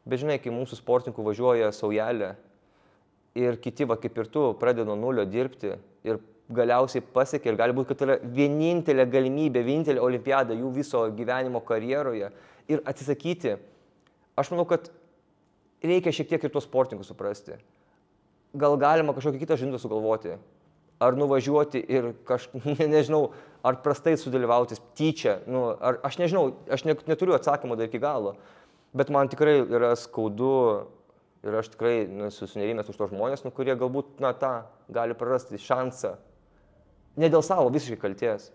Bet žinai, kai mūsų sportininkų važiuoja saujelė ir kiti, kaip ir tu, pradeda nuo nulio dirbti ir galiausiai pasiekia, ir gali būti, kad tai yra vienintelė galimybė, vienintelė olimpiada jų viso gyvenimo karjeroje ir atsisakyti. Aš manau, kad reikia šiek tiek ir tuos sportininkus suprasti. Gal galima kažkokį kitą žinutę sugalvoti. Ar nuvažiuoti ir nežinau, ar prastai sudalyvauti tyčia. Aš nežinau, aš neturiu atsakymą dar iki galo, bet man tikrai yra skaudu ir aš tikrai susinerimęs už tos žmonės, kurie galbūt tą gali prarasti šansą. Ne dėl savo visiškai kalties.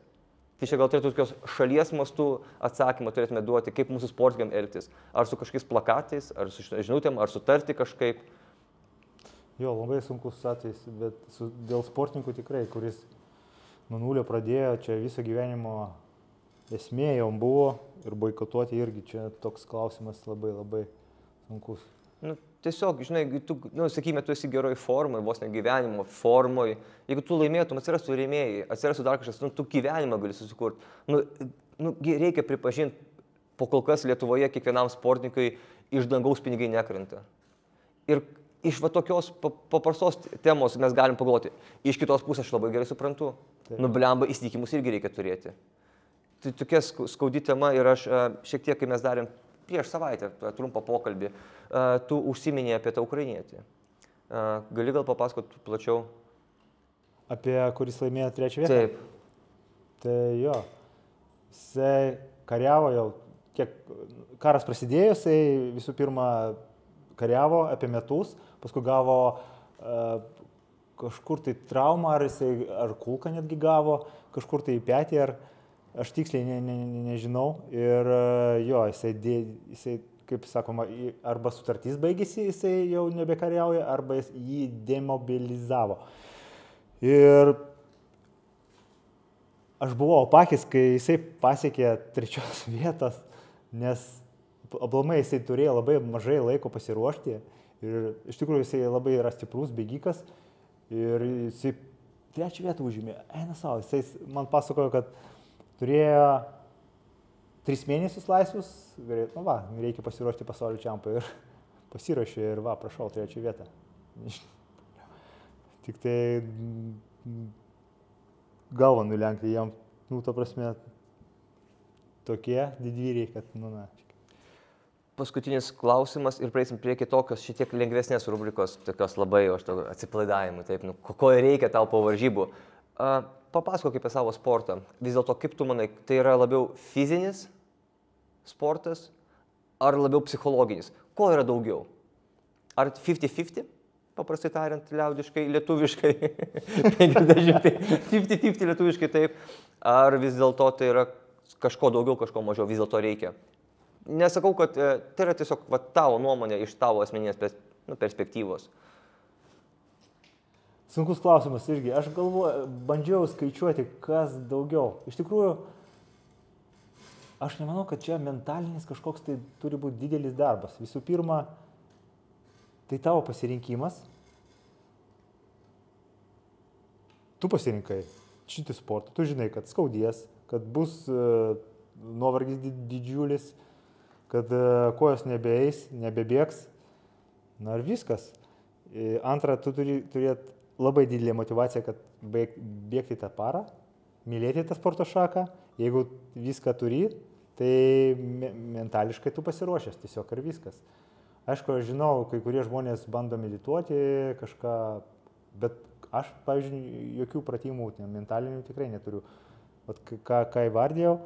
Tai čia gal turėtų tokios šalies mastų atsakymą turėtume duoti, kaip mūsų sportininkam elgtis. Ar su kažkokiais plakatais, ar su žinutėm, ar sutarti kažkaip. Jo, labai sunkus atvejis, bet dėl sportininkų tikrai, kuris nuo nulio pradėjo, čia viso gyvenimo esmė jau buvo ir boikotuoti irgi čia toks klausimas labai labai sunkus. Nu, tiesiog, žinai, tu, sakykime, tu esi geroj formai, vos ne gyvenimo formai, jeigu tu laimėtum, atsirastų rėmėjai, atsirastų dar kažkas, tu gyvenimą gali susikurti. Reikia pripažinti, po kol kas Lietuvoje kiekvienam sportininkui iš dangaus pinigai nekrenta. Ir iš va tokios paprastos temos mes galim pagalvoti. Iš kitos pusės aš labai gerai suprantu. Blemba, įsitikimus irgi reikia turėti. Tai tokia skaudi tema ir aš šiek tiek, kai mes darėm prieš savaitę trumpą pokalbį, tu užsiminė apie tą ukrainietį. Gali gal papasakoti plačiau? Apie kuris laimėjo 3 vietą? Taip. Tai jo, jisai kariavo jau, kiek karas prasidėjo, jisai visų pirma kariavo apie metus, paskui gavo kažkur tai traumą, ar kulką netgi gavo, kažkur tai į petį, ar aš tiksliai nežinau. Ir jo, jisai, kaip sakoma, arba sutartis baigėsi, jisai jau nebekariauja, arba jį demobilizavo. Ir aš buvau apakęs, kai jisai pasiekė 3 vietos, nes aplamai jisai turėjo labai mažai laiko pasiruošti. Ir iš tikrųjų jisai labai yra stiprus bėgikas. Ir jisai 3 vietą užėmė. Eina savo, jisai man pasakojo, kad turėjo 3 mėnesius laisvus, reikia pasiruošti pasaulio čempionui. Ir pasiruošė ir prašau 3 vietą. Tik tai galvą nulenkti jam, ta prasme, tokie didvyriai, kad, Paskutinis klausimas ir praeisim prie kitokios, šiek tiek lengvesnės rubrikos, tokios labai atsipalaidavimų, taip, ko reikia tau po varžybų. Papasakok apie savo sportą. Vis dėlto, kaip tu manai, tai yra labiau fizinis sportas ar labiau psichologinis? Ko yra daugiau? Ar 50-50? Paprastai tariant, liaudiškai, lietuviškai, 50-50 lietuviškai taip, ar vis dėlto tai yra kažko daugiau, kažko mažiau, vis dėlto reikia. Nesakau, kad tai yra tiesiog tavo nuomonė iš tavo asmeninės perspektyvos. Sunkus klausimas irgi. Aš bandžiau skaičiuoti, kas daugiau. Iš tikrųjų, aš nemanau, kad čia mentalinis kažkoks tai turi būti didelis darbas. Visų pirma, tai tavo pasirinkimas. Tu pasirinkai šitį sportą, tu žinai, kad skaudės, kad bus nuovargis didžiulis, kad kojos nebeeis, nebebėgs. Na ir viskas. Antra, tu turi turėti labai didelę motyvaciją, kad bėgti tą parą, mylėti tą sporto šaką. Jeigu viską turi, tai mentališkai tu pasiruošęs tiesiog ir viskas. Aišku, aš žinau, kai kurie žmonės bando medituoti kažką, bet aš, pavyzdžiui, jokių pratimų mentalinių tikrai neturiu. Ką įvardėjau,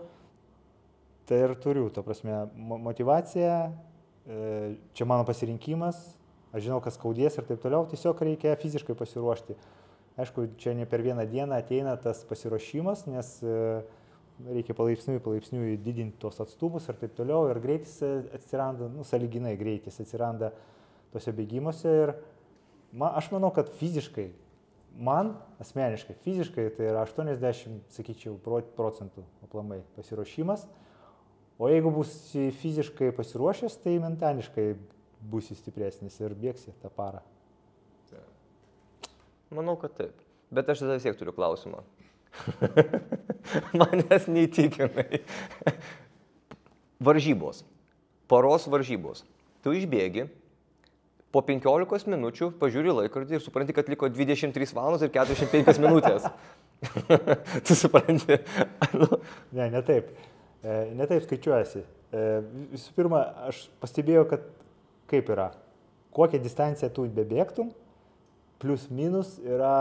tai ir turiu, ta prasme, motyvacija, čia mano pasirinkimas, aš žinau, kas skaudės ir taip toliau, tiesiog reikia fiziškai pasiruošti. Aišku, čia ne per vieną dieną ateina tas pasiruošimas, nes reikia palaipsniui didinti tos atstumus ir taip toliau, ir greitis atsiranda, sąlyginai greitis atsiranda tose bėgimuose. Ir aš manau, kad fiziškai, man asmeniškai, fiziškai tai yra 80, sakyčiau, procentų aplamai pasiruošimas. O jeigu būsi fiziškai pasiruošęs, tai mentališkai būsi stipresnis ir bėgsi tą parą. Manau, kad taip. Bet aš tada vis tiek turiu klausimą. Manęs neįtikinai. Varžybos. Paros varžybos. Tu išbėgi, po 15 minučių pažiūri laikrodį ir supranti, kad liko 23 valandos ir 45 minutės. Tu supranti? Ne taip. Ne taip skaičiuojasi. Visų pirma, aš pastebėjau, kad kaip yra. Kokią distanciją tu bebėgtum, plius minus yra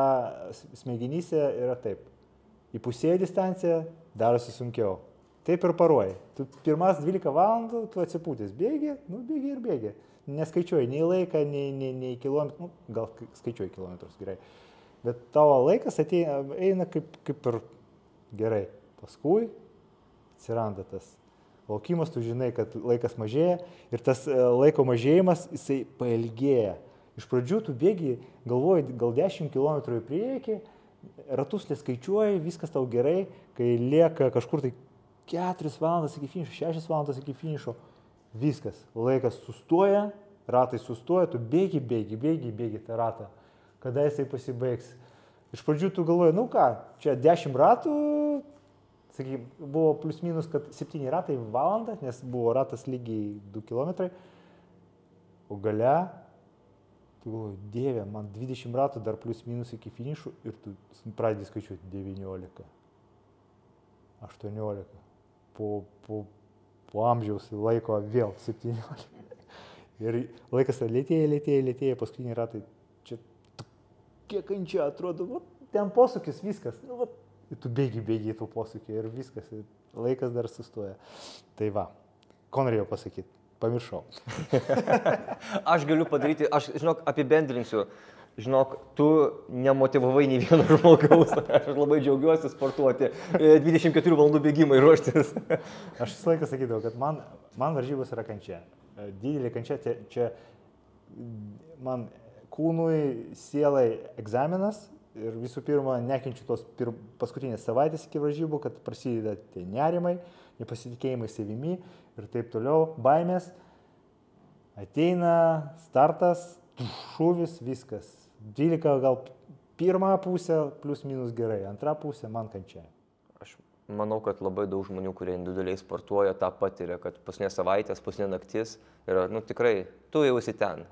smegenyse yra taip. Įpusėję distanciją darosi sunkiau. Taip ir paruoji. Tu pirmas 12 valandų, tu atsipūtęs bėgi, bėgi ir bėgi. Neskaičiuoji nei laiką, nei kilometrų, gal skaičiuoji kilometrus gerai. Bet tavo laikas eina kaip ir gerai. Paskui atsiranda tas laukimas, tu žinai, kad laikas mažėja ir tas laiko mažėjimas, jisai pailgėja. Iš pradžių tu bėgi, galvoji gal 10 km į priekį ratus neskaičiuoji, viskas tau gerai, kai lieka kažkur tai 4 valandas iki finišo, 6 valandas iki finišo, viskas, laikas sustoja, ratai sustoja, tu bėgi tą ratą, kada jisai pasibaigs. Iš pradžių tu galvoji, nu ką, čia 10 ratų, sakykime, buvo plius minus, kad 7 ratai valandą, nes buvo ratas lygiai 2 km, o gale, tu galvoji, Dieve, man 20 ratų dar plius minus iki finišų ir tu pradedi skaičiuoti 19, 18, po amžiaus laiko vėl 17. Ir laikas lėtėja, paskutiniai ratai, čia kiek kančia atrodo, va, ten posūkis, viskas, nu, va, tu bėgi į tų posūkį ir viskas, ir laikas dar sustoja. Tai va, ko norėjau pasakyti, pamiršau. Aš galiu padaryti, aš, žinok, apibendrinsiu. Žinok, tu nemotivavai nei vieno žmogaus, aš labai džiaugiuosi sportuoti, 24 valandų bėgimai ruoštis. Aš visą laiką sakydavau, kad man varžybos yra kančia. Didelė kančia, čia man kūnui, sielai egzaminas ir visų pirma nekenčiu tos paskutinės savaitės iki varžybų, kad prasideda tie nerimai, nepasitikėjimai savimi ir taip toliau, baimės, ateina startas, šūvis, viskas. 12 gal pirmą pusę, plius minus gerai, antrą pusę man kančia. Aš manau, kad labai daug žmonių, kurie individualiai sportuoja, tą patiria, kad paskutinė savaitės, paskutinė naktis yra, nu tikrai, tu jau esi ten.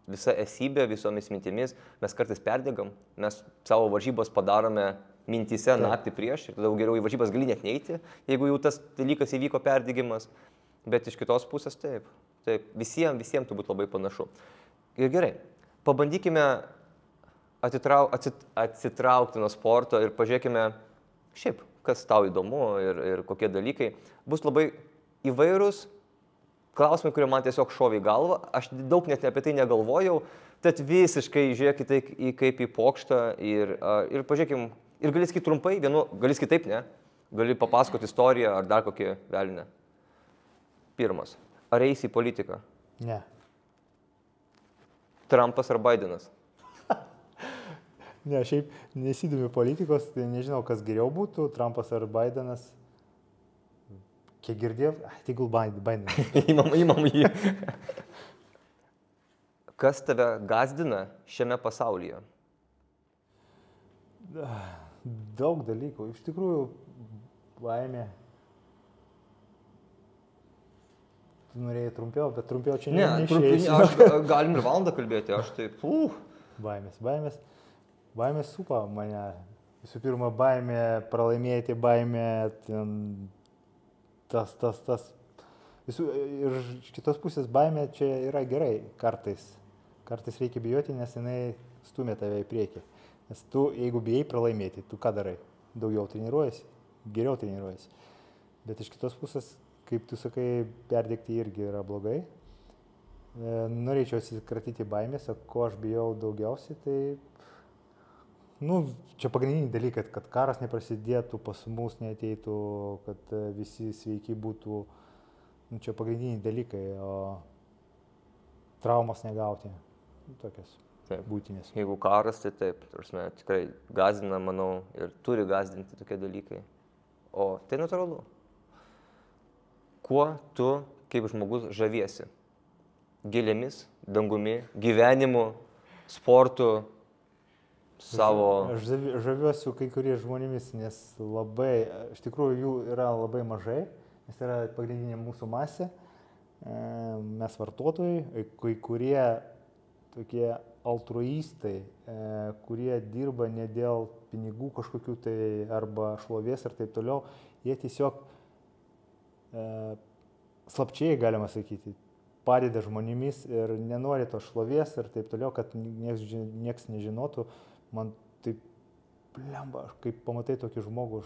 Visa esybė, visomis mintimis, mes kartais perdegam, mes savo varžybos padarome mintise naktį prieš ir tada geriau į varžybas gali net neiti, jeigu jau tas dalykas įvyko perdegimas, bet iš kitos pusės taip, visiems turbūt labai panašu. Ir gerai, pabandykime atsitraukti nuo sporto ir pažiūrėkime šiaip, kas tau įdomu ir kokie dalykai. Bus labai įvairūs klausimai, kurie man tiesiog šovė į galvą. Aš daug net apie tai negalvojau, tad visiškai žiūrėkite kaip į pokštą ir pažiūrėkim, ir gali sakyti trumpai, gali sakyti taip, ne? Gali papasakoti istoriją ar dar kokį velnę. Pirmas, ar eisi į politiką? Ne. Trumpas ar Bidenas? Ne, šiaip nesidomiu politikos, tai nežinau, kas geriau būtų, Trumpas ar Bidenas. Kiek girdėjau, tegul Bidenas. Įmam jį. Kas tave gazdina šiame pasaulyje? Daug dalykų. Iš tikrųjų, baimė. Tu norėjai trumpiau, bet trumpiau čia neišeisi. Galim ir valandą kalbėti, aš taip. Baimės supa mane. Visų pirma, baimė pralaimėti, baimė tas. Ir iš kitos pusės baimė čia yra gerai kartais. Kartais reikia bijoti, nes jinai stumia tave į priekį. Nes tu, jeigu bijai pralaimėti, tu ką darai? Daugiau treniruojasi, geriau treniruojasi. Bet iš kitos pusės, kaip tu sakai, perdegti irgi yra blogai. Norėčiau atsikratyti baimės, o ko aš bijau daugiausiai, tai čia pagrindiniai dalykai, kad karas neprasidėtų, pas mus neateitų, kad visi sveiki būtų. Čia pagrindiniai dalykai, o traumas negauti. Tokias būtinės. Jeigu karas, tai taip, tikrai gazdina, manau, ir turi gazdinti tokie dalykai. O tai natūralu. Kuo tu, kaip žmogus, žaviesi? Gėlėmis, dangumi, gyvenimu, sportu, savo... Aš žaviuosiu kai kurie žmonėmis, nes labai, iš tikrųjų jų yra labai mažai, nes yra pagrindinė mūsų masė, mes vartotojai, kai kurie tokie altruistai, kurie dirba ne dėl pinigų kažkokių tai arba šlovės ir taip toliau, jie tiesiog slapčiai, galima sakyti, padeda žmonėmis ir nenori to šlovės ir taip toliau, kad nieks nežinotų. Man taip lemba, kaip pamatai tokį žmogų,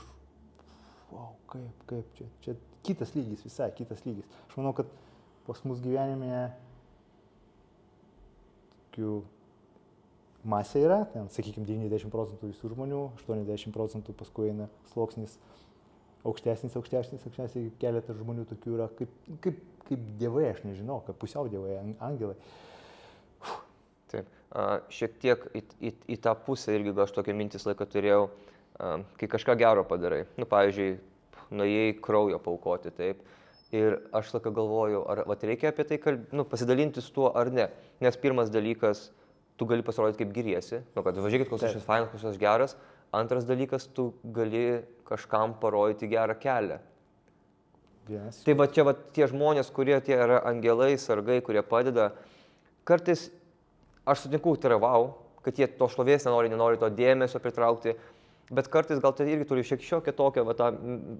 wow, kaip čia kitas lygis, visai kitas lygis. Aš manau, kad pas mus gyvenime tokių masė yra, ten, sakykime, 90% visų žmonių, 80% paskui eina sluoksnis aukštesnis, keletas žmonių tokių yra, kaip dievai, aš nežinau, kaip pusiau dievai, angelai. Taip. šiek tiek į tą pusę irgi gal aš tokią mintis laiką turėjau, kai kažką gero padarai. Nu, pavyzdžiui, nuėjai kraujo paukoti, taip. Ir aš laiką galvoju, ar reikia apie tai pasidalinti su tuo ar ne. Nes pirmas dalykas, tu gali pasirodyti kaip giriesi, kad važiuokit, koks aš esu fainas, koks aš geras. Antras dalykas, tu gali kažkam parodyti gerą kelią. Yes. Tai va čia tie žmonės, kurie tie yra angelai, sargai, kurie padeda, kartais aš sutinku, tai yra vau, kad jie to šlovės nenori to dėmesio pritraukti, bet kartais gal tai irgi turi šiek tiek tokią tą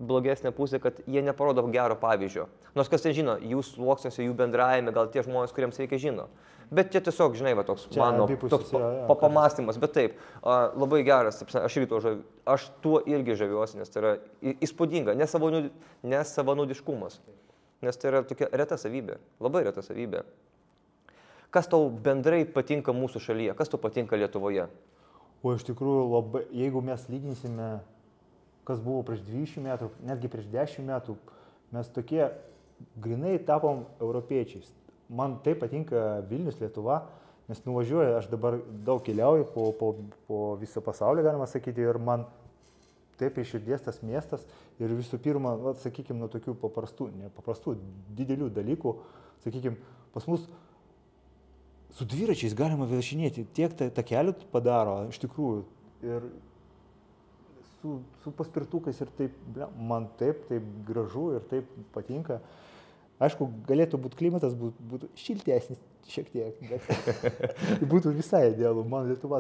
blogesnę pusę, kad jie neparodo gero pavyzdžio. Nors kas ten žino, jų sluoksniuose, jų bendrajame, gal tie žmonės, kuriems reikia žino. Bet čia tiesiog, žinai, toks čia mano pamastymas, bet taip, labai geras, aš tuo irgi žaviuosi, nes tai yra įspūdinga, nesavanaudiškumas, nes tai yra tokia reta savybė, labai reta savybė. Kas tau bendrai patinka mūsų šalyje, kas tau patinka Lietuvoje? O iš tikrųjų, labai, jeigu mes lyginsime, kas buvo prieš 20 metų, netgi prieš 10 metų, mes tokie grinai tapom europiečiais. Man taip patinka Vilnius, Lietuva, nes nuvažiuoju, aš dabar daug keliauju po visą pasaulį, galima sakyti, ir man taip iš širdies tas miestas. Ir visų pirma, sakykime, nuo tokių paprastų, didelių dalykų, sakykime, pas mus su dviračiais galima važinėti, tiek takelių padaro, iš tikrųjų, ir su paspirtukais ir taip, man taip gražu ir taip patinka. Aišku, galėtų būti klimatas, būtų šiltesnis šiek tiek, bet būtų visai idealu. Man Lietuva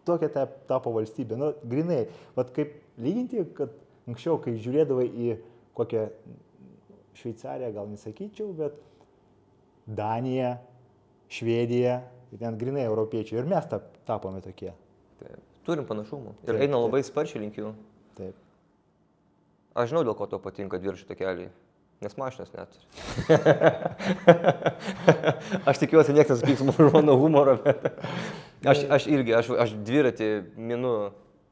tokia tapo valstybė. Nu, grinai, kaip lyginti, kad anksčiau, kai žiūrėdavai į kokią Šveicariją, gal nesakyčiau, bet Daniją, Švediją, ten grinai europiečiai. Ir mes tapome tokie. Taip. Turim panašumų. Ir eina labai sparčiai link jų. Taip. Aš žinau, dėl ko tau patinka dviračių takeliai. Nes mašinos neturi. Aš tikiuosi, niekas nesupyks mano humoro, bet aš dviratį minu,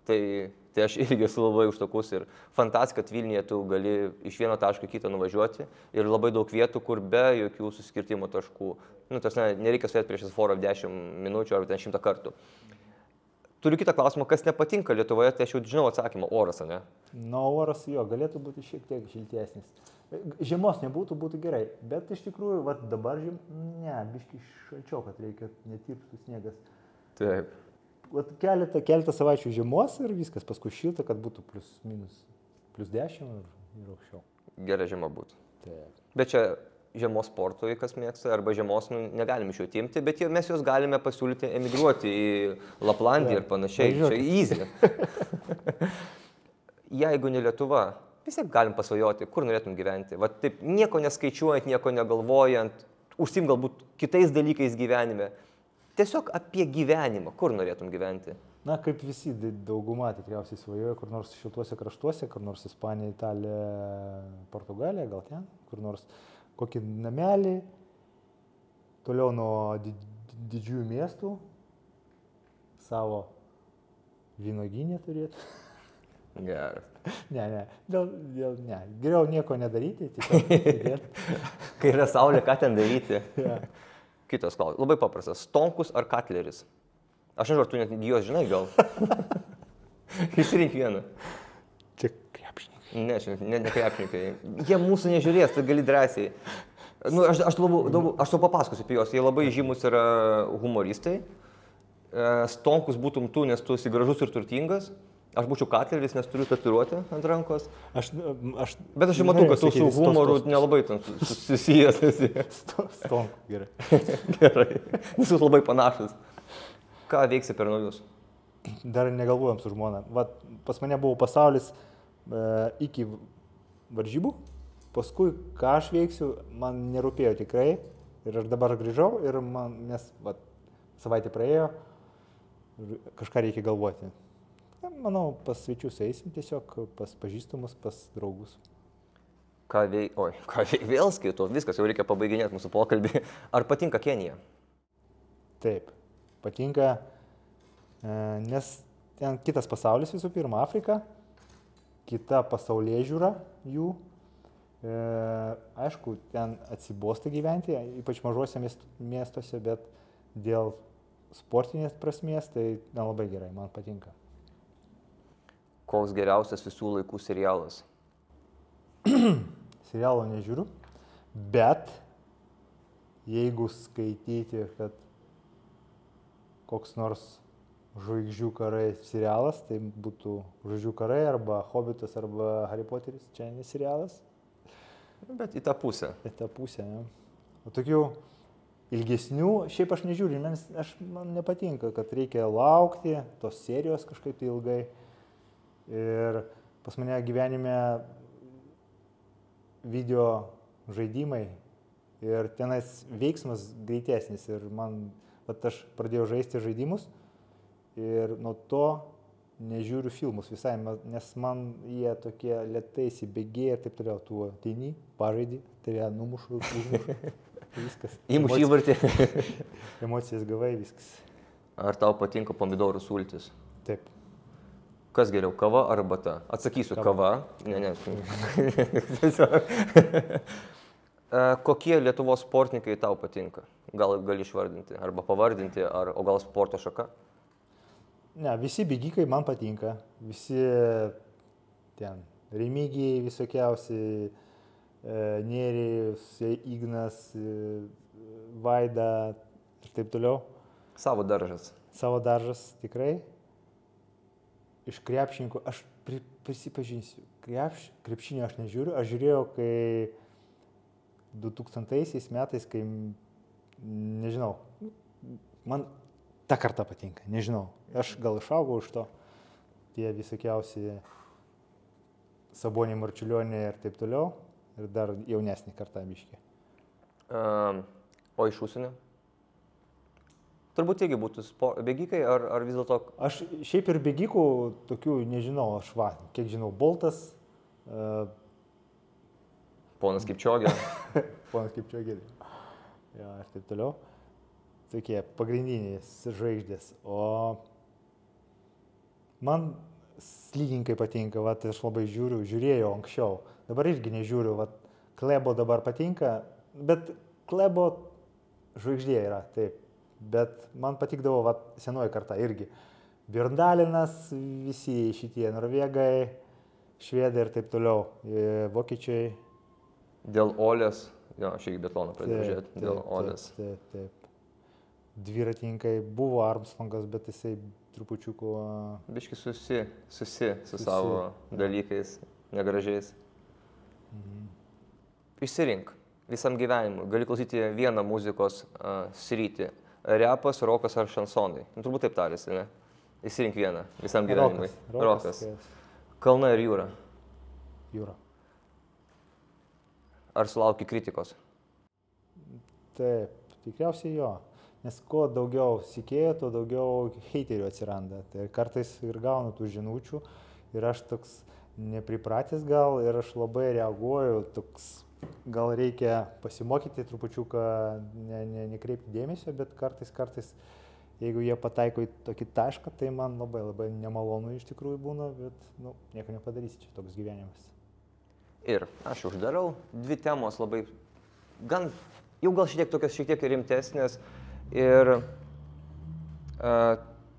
tai aš irgi esu labai užtakus ir fantastika, kad Vilniuje tu gali iš vieno taško į kitą nuvažiuoti ir labai daug vietų, kur be jokių suskirtimo taškų. Nu, tas nereikia sėdėti prieš sforą 10 minučių ar 100 kartų. Turiu kitą klausimą, kas nepatinka Lietuvoje, tai aš jau žinau atsakymą, oras, ne? Na, oras jo, galėtų būti šiek tiek šiltesnis. Žiemos nebūtų, būtų gerai, bet iš tikrųjų, dabar biškai šalčiau, kad reikia netirptų sniegas. Taip. Keletą savaičių žiemos ir viskas, paskui šilta, kad būtų +10 ir aukščiau. Gera žiema būtų. Taip. Bet čia žiemos sportui, kas mėgsta, arba žiemos negalim iš jų atimti, bet mes juos galime pasiūlyti emigruoti į Laplandiją ir panašiai. Čia easy. Jeigu ne Lietuva, vis tiek galim pasvajoti, kur norėtum gyventi. Va taip, nieko neskaičiuojant, nieko negalvojant, užsiim galbūt kitais dalykais gyvenime. Tiesiog apie gyvenimą, kur norėtum gyventi. Na, kaip visi, dauguma tikriausiai svajoja, kur nors šiltuose kraštuose, kur nors Ispanija, Italija, Portugalija, gal ten, kur nors kokį namelį, toliau nuo didžiųjų miestų, savo vynuogynę turėtų. Geras. Ne. Geriau nieko nedaryti, tiesiog sėdėti. Kai yra saulė, ką ten daryti? Ja. Kitas klausimas. Labai paprastas. Stonkus ar Katleris? Aš nežinau, ar tu net juos žinai gal? Išsirink vieną. Čia krepšininkai. Ne krepšininkai. Jie mūsų nežiūrės, tai gali drąsiai. Nu, aš tau papasakosiu apie juos. Jie labai žymus yra humoristai. Stonkus būtum tu, nes tu esi gražus ir turtingas. Aš būčiau Katleris, nes turiu tatuiruotę ant rankos. Bet aš jau matau, kad tu su humoru nelabai susijęs esi. Stonku, gerai. Gerai. Jūs labai panašus. Ką veiksi per naujus? Dar negalvojam su žmona. Pas mane buvo pasaulis iki varžybų. Paskui, ką aš veiksiu, man nerūpėjo tikrai. Ir aš dabar grįžau ir nes savaitė praėjo. Kažką reikia galvoti. Manau, pas svečius eisim tiesiog, pas pažįstamus, pas draugus. Vėl skaitau, viskas, jau reikia pabaiginėti mūsų pokalbį. Ar patinka Kenija? Taip, patinka, nes ten kitas pasaulis visų pirma, Afrika, kita pasaulėžiūra jų. Aišku, ten atsibosta gyventi, ypač mažuose miestuose, bet dėl sportinės prasmės, tai nelabai gerai, man patinka. Koks geriausias visų laikų serialas? Serialo nežiūriu, bet jeigu skaityti, kad koks nors Žvaigždžių karai serialas, tai būtų Žvaigždžių karai arba Hobbitas arba Harry Potteris, čia ne serialas. Bet į tą pusę. Į tą pusę, ne. O tokių ilgesnių, šiaip aš nežiūriu, man nepatinka, kad reikia laukti tos serijos kažkaip tai ilgai. Ir pas mane gyvenime video žaidimai ir tenais veiksmas greitesnis. Ir aš pradėjau žaisti žaidimus ir nuo to nežiūriu filmus visai, nes man jie tokie lėtai įsibėgėja ir taip toliau. Tu ateini, pažaidi, tave numušu, užmušu. Viskas. Įmuš įvartį. Emocijas gavai, viskas. Ar tau patinka pomidorų sultis? Taip. Kas geriau, kava ar arbata? Atsakysiu, kava. Ne. Kokie Lietuvos sportininkai tau patinka? Gal gali išvardinti arba pavardinti, o gal sporto šaka? Ne, visi bėgikai man patinka. Visi ten Remigijai visokiausi, Nerijus, Ignas, Vaida ir taip toliau. Savo daržas. Savo daržas, tikrai. Iš krepšininkų, aš prisipažinsiu, krepšinio aš nežiūriu. Aš žiūrėjau, kai 2000 metais, kai, nežinau, man ta karta patinka, nežinau. Aš gal išaugau iš to, tie visokiausi Saboniai, Marčiulioniai ir taip toliau. Ir dar jaunesnį kartą biškį. O iš užsienio? Turbūt irgi būtų bėgikai ar vis dėlto? Aš šiaip ir bėgikų tokių nežinau, kiek žinau, Boltas. Ponas Kipčiogė. Ponas Kipčiogė. Ja, ir taip toliau. Tokie pagrindiniai žvaigždės. O man slidininkai patinka, aš labai žiūrėjau anksčiau. Dabar irgi nežiūriu, Klebo dabar patinka, bet Klebo žvaigždė yra, taip. Bet man patikdavo senoji karta irgi. Björndalinas, visi šitie norvegai, švedai ir taip toliau, vokiečiai. Dėl Olės, aš irgi biatloną pradėjau žiūrėti, dėl Olės. Taip. Dviratininkai buvo Armstrongas, bet jisai trupučiuku... Biški susi su savo dalykais, negražiais. Išsirink visam gyvenimui, gali klausyti vieną muzikos sritį. Repas, rokas ar šansonai. Turbūt taip tarėsi, ne? Išsirink vieną visam gyvenimui. Rokas. Kalna ir jūra. Jūra. Ar sulauki kritikos? Taip, tikriausiai jo. Nes kuo daugiau sekėjų, tuo daugiau heiterių atsiranda. Tai kartais ir gaunu tų žinučių ir aš toks nepripratęs gal ir aš labai reaguoju, toks gal reikia pasimokyti trupučiuką, nekreipti dėmesio, bet kartais, jeigu jie pataiko į tokį tašką, tai man labai nemalonu iš tikrųjų būna, bet nieko nepadarysi, čia toks gyvenimas. Ir aš uždarau, dvi temos labai, jau gal šiek tiek rimtesnės ir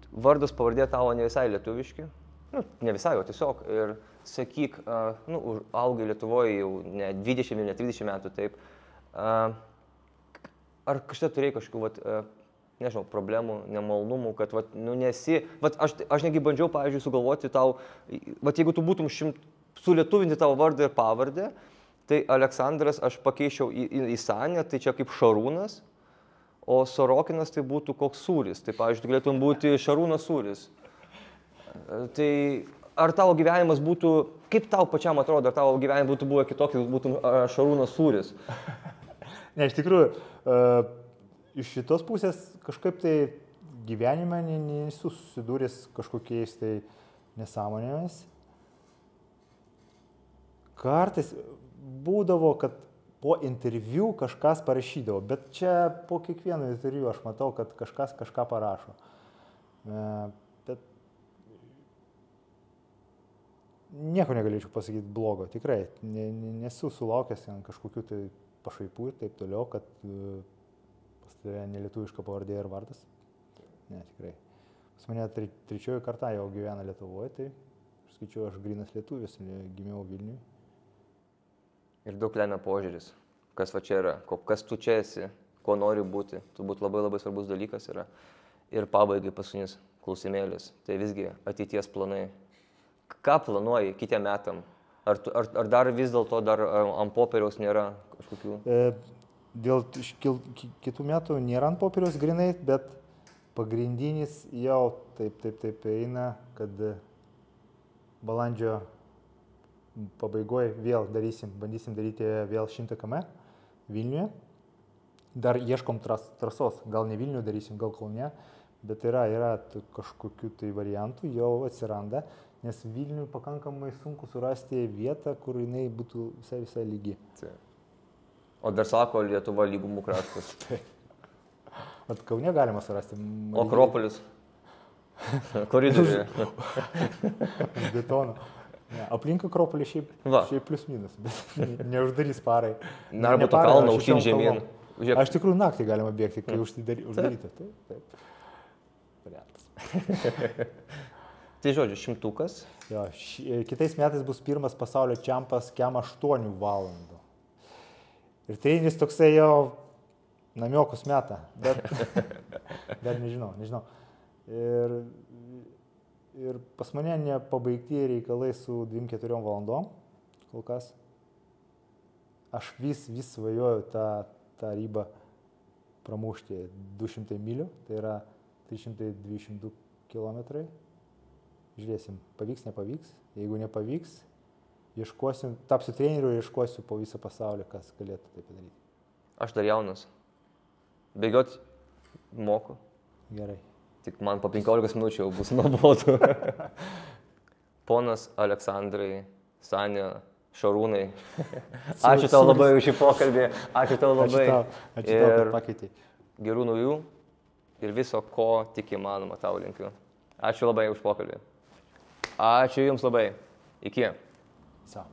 vardas pavardė tavo ne visai lietuviški, ne visai, o tiesiog ir sakyk, augai Lietuvoje jau ne 20, ne 30 metų, taip. Ar kažką turėjai kažkokių, nežinau, problemų, nemalonumų, kad, nesi, aš negi bandžiau, pavyzdžiui, sugalvoti tau, jeigu tu būtum sulietuvinti tavo vardą ir pavardę, tai Aleksandras aš pakeičiau į Sanę, tai čia kaip Šarūnas, o Sorokinas tai būtų koks Sūris, tai, pavyzdžiui, galėtum būti Šarūnas Sūris. Tai ar tavo gyvenimas būtų, kaip tau pačiam atrodo, ar tavo gyvenimas būtų buvę kitokį, būtum Šarūnas Sūris? Ne, iš tikrųjų, iš šitos pusės kažkaip tai gyvenime nesu susidūręs kažkokiais tai nesąmonėmis. Kartais būdavo, kad po interviu kažkas parašydavo, bet čia po kiekvieno interviu aš matau, kad kažkas kažką parašo. Bet nieko negalėčiau pasakyti blogo, tikrai. Nesu sulaukęs kažkokių tai pašaipų ir taip toliau, kad pas tave nelietuviška pavardė ir vardas. Ne, tikrai. Pas mane trečioji karta jau gyvena Lietuvoje, tai aš skaičiuoju, aš grynas lietuvis, gimiau Vilniui. Ir daug lemia požiūris, kas va čia yra, kas tu čia esi, ko nori būti. Turbūt labai labai svarbus dalykas yra. Ir pabaigai paskutinis klausimėlis. Tai visgi ateities planai. Ką planuoji kitiem metam? Ar dar vis dėlto dar ant popieriaus nėra kažkokių? Dėl kitų metų nėra ant popieriaus grinai, bet pagrindinis jau taip eina, kad balandžio pabaigoje vėl bandysim daryti vėl 100 km Vilniuje. Dar ieškom trasos, gal ne Vilniuje darysim, gal Kaune, bet yra kažkokių tai variantų, jau atsiranda, nes Vilniuje pakankamai sunku surasti vietą, kur jinai būtų visai lygi. O dar sako Lietuva lygumų kraštas. At Kaune galima surasti. O Akropolis? Koridoriuje. Betono. Ne, aplink Akropolį šiaip plius minus, bet neuždarys parai. Narbuto kalną aukštyn žemyn. Aš tikrųjų naktį galima bėgti, kai uždaryta. Taip. Variantas. Tai žodžiu, 100. Jo, kitais metais bus pirmas pasaulio čempas kem 8 valandų. Ir treneris toksai jau namiokus meta, bet nežinau. Ir pas mane nepabaigti reikalai su 2-4 valandom, kol kas. Aš vis svajoju tą ribą pramušti 200 mylių, tai yra 322 km. Žiūrėsim, pavyks, nepavyks. Jeigu nepavyks, tapsiu treneriu ir ieškosiu po visą pasaulį, kas galėtų tai padaryti. Aš dar jaunas. Bėgiot moku. Gerai. Tik man po 15 minučių jau bus nuobodu. Ponas Aleksandrai, Sanė, Šarūnai. Ačiū tau labai už šį pokalbį. Ačiū tau labai. Ačiū tau, kad pakeitei. Gerų naujų ir viso, ko tik įmanoma tau linkiu. Ačiū labai už pokalbį. Ačiū Jums labai. Iki. Sau.